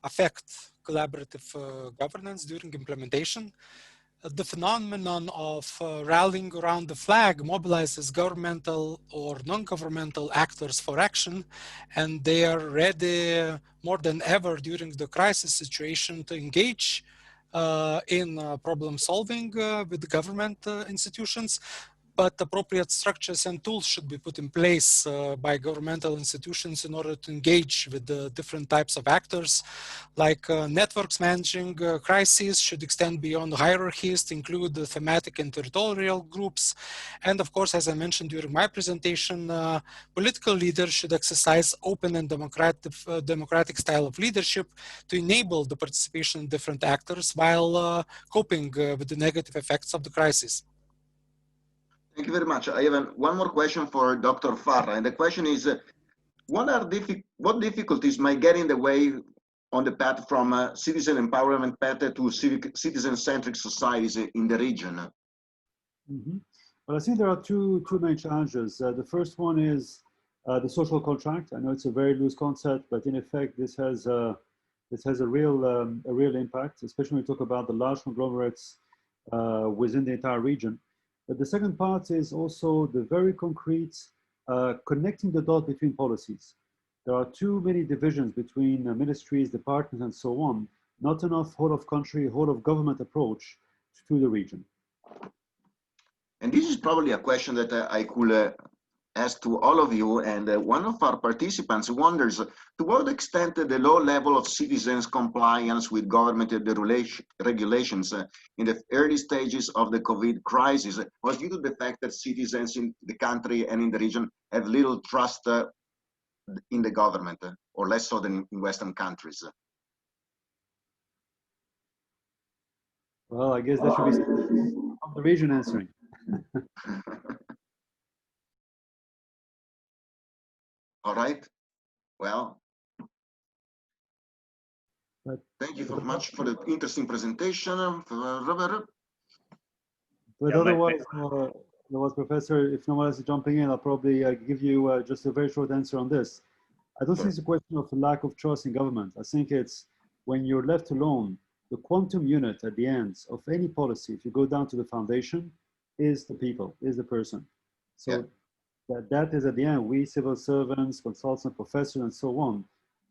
affect collaborative governance during implementation. The phenomenon of rallying around the flag mobilizes governmental or non-governmental actors for action, and they are ready more than ever during the crisis situation to engage in problem solving with the government institutions. But appropriate structures and tools should be put in place by governmental institutions in order to engage with the different types of actors, like networks managing crises should extend beyond hierarchies to include the thematic and territorial groups. And of course, as I mentioned during my presentation, political leaders should exercise open and democratic style of leadership to enable the participation of different actors while coping with the negative effects of the crisis. Thank you very much. I have one more question for Dr. Farra, and the question is, what difficulties might get in the way on the path from citizen empowerment path to citizen-centric societies in the region? Well, I think there are two main challenges. The first one is the social contract. I know it's a very loose concept, but in effect, this has a real impact, especially when we talk about the large conglomerates within the entire region. But the second part is also the very concrete connecting the dot between policies. There are too many divisions between ministries, departments, and so on. Not enough whole of country, whole of government approach to the region. And this is probably a question that I could ask to all of you. And one of our participants wonders to what extent the low level of citizens' compliance with government regulations in the early stages of the COVID crisis was due to the fact that citizens in the country and in the region have little trust in the government, or less so than in Western countries. Well, I guess that should be the region answering. All right. Well, thank you very much for the interesting presentation, Robert. But otherwise, Professor, if no one else is jumping in, I'll probably give you just a very short answer on this. I don't think it's a question of lack of trust in government. I think it's when you're left alone, the quantum unit at the end of any policy, if you go down to the foundation, is the people, is the person. So that is at the end, we civil servants, consultants, professors, and so on,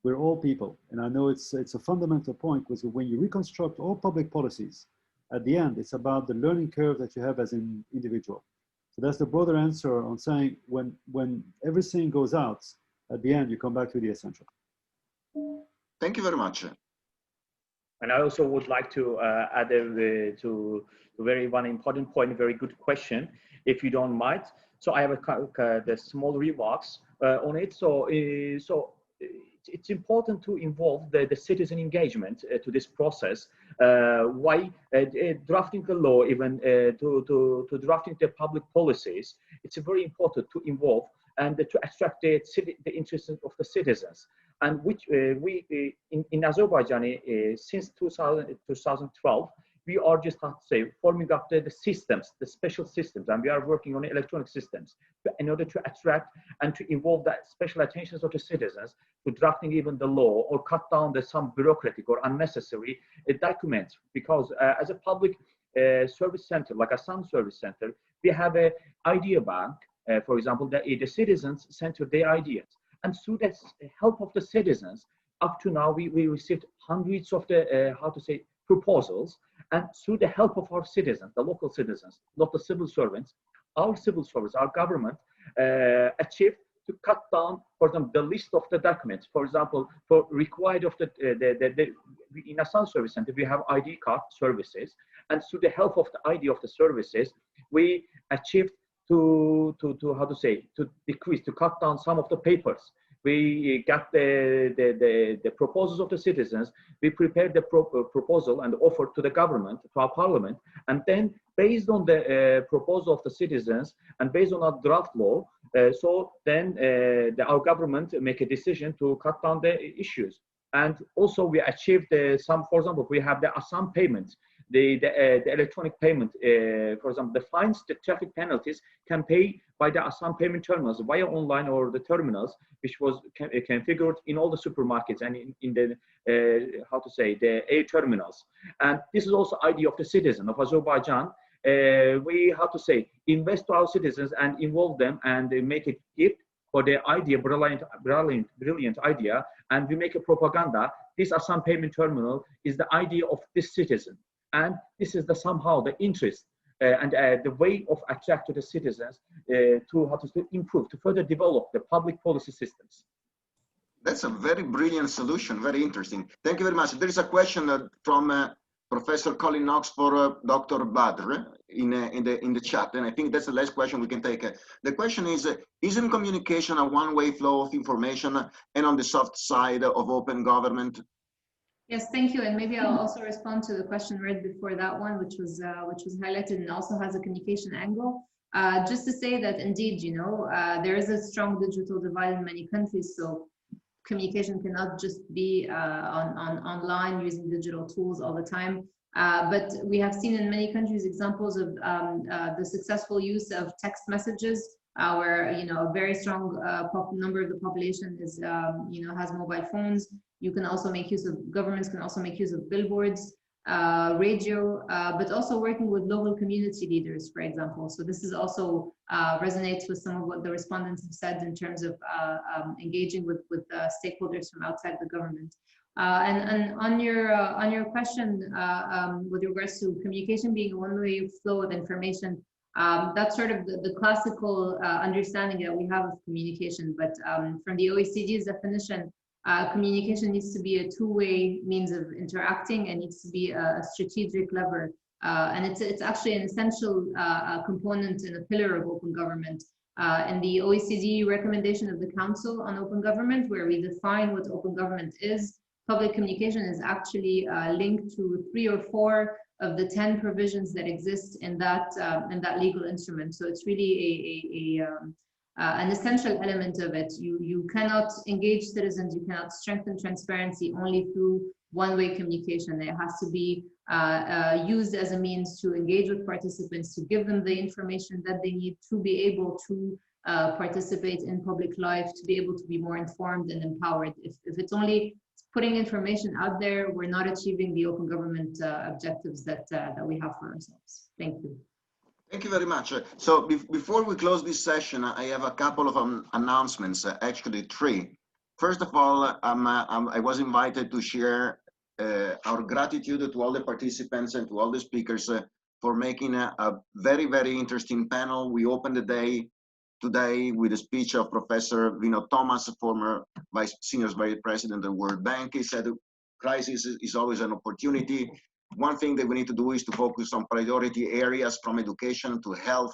we're all people. And I know it's a fundamental point, because when you reconstruct all public policies, at the end, it's about the learning curve that you have as an individual. So that's the broader answer on saying when everything goes out, at the end, you come back to the essential. Thank you very much. And I also would like to add to one important point, very good question, if you don't mind. So I have the small remarks on it. So it's important to involve the citizen engagement to this process. Why drafting the law, even to drafting the public policies, it's very important to involve and to attract the interests of the citizens. And which in Azerbaijan since 2012, we are just forming up the systems, the special systems, and we are working on electronic systems in order to attract and to involve that special attentions of the citizens to drafting even the law or cut down some bureaucratic or unnecessary documents. Because as a public service center, like a Sun Service Center, we have an idea bank. For example, the citizens center their ideas. And through the help of the citizens, up to now, we received hundreds of the, proposals. And through the help of our citizens, the local citizens, not the civil servants, our civil service, our government, achieved to cut down, for example, the list of the documents. For example, for required of in a Sun Service Center, we have ID card services. And through the help of the ID of the services, we achieved to decrease, to cut down some of the papers. We got the proposals of the citizens. We prepared the proposal and offered to the government, to our parliament, and then based on the proposal of the citizens and based on our draft law, our government make a decision to cut down the issues. And also we achieved some, for example, we have the Assam payment, the electronic payment, for example, the fines, the traffic penalties can pay by the Assam payment terminals via online or the terminals, which was configured in all the supermarkets and in the, the air terminals. And this is also idea of the citizen of Azerbaijan. We, invest to our citizens and involve them and make a gift for their idea, brilliant idea, and we make a propaganda. This Assam payment terminal is the idea of this citizen. And this is somehow the interest and the way of attract to the citizens to improve, to further develop the public policy systems. That's a very brilliant solution, very interesting. Thank you very much. There is a question from Professor Colin Knox for Dr. Badr in the chat, and I think that's the last question we can take. The question is, isn't communication a one-way flow of information and on the soft side of open government? Yes, thank you. And maybe I'll also respond to the question right before that one, which was highlighted and also has a communication angle. Just to say that indeed, there is a strong digital divide in many countries. So communication cannot just be online using digital tools all the time. But we have seen in many countries examples of the successful use of text messages, where a very strong number of the population is has mobile phones. You can also make use of, governments can also make use of billboards, radio, but also working with local community leaders, for example. So this is also resonates with some of what the respondents have said in terms of engaging with stakeholders from outside the government. And on your question with regards to communication being a one-way flow of information, that's sort of the classical understanding that we have of communication. But from the OECD's definition, communication needs to be a two-way means of interacting and needs to be a strategic lever. And it's actually an essential component and a pillar of open government. In the OECD recommendation of the Council on Open Government, where we define what open government is, public communication is actually linked to 3 or 4 of the 10 provisions that exist in that legal instrument. So it's really an essential element of it. You cannot engage citizens, you cannot strengthen transparency only through one-way communication. It has to be used as a means to engage with participants, to give them the information that they need to be able to participate in public life, to be able to be more informed and empowered. If it's only putting information out there, we're not achieving the open government objectives that we have for ourselves. Thank you. Thank you very much. So before we close this session, I have a couple of announcements, actually 3. First of all, I was invited to share our gratitude to all the participants and to all the speakers for making a very, very interesting panel. We opened the day today with a speech of Professor Vinod Thomas, former Senior Vice President of the World Bank. He said, crisis is always an opportunity. One thing that we need to do is to focus on priority areas from education to health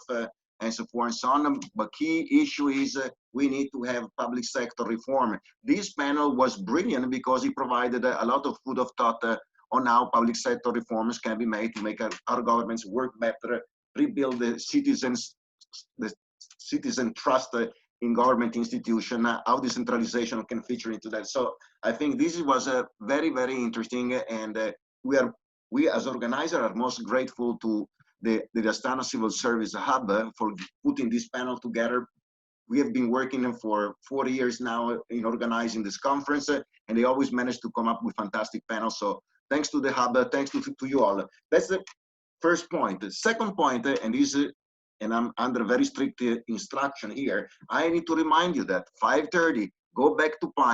and so forth and so on. But key issue is we need to have public sector reform. This panel was brilliant because it provided a lot of food of thought on how public sector reforms can be made to make our governments work better, rebuild the citizen trust in government institution, how decentralization can feature into that. So I think this was a very, very interesting, and we as organizers are most grateful to the Astana Civil Service Hub for putting this panel together. We have been working for 4 years now in organizing this conference, and they always manage to come up with fantastic panels. So thanks to the Hub, thanks to you all. That's the first point. The second point, and I'm under very strict instruction here, I need to remind you that 5:30, go back to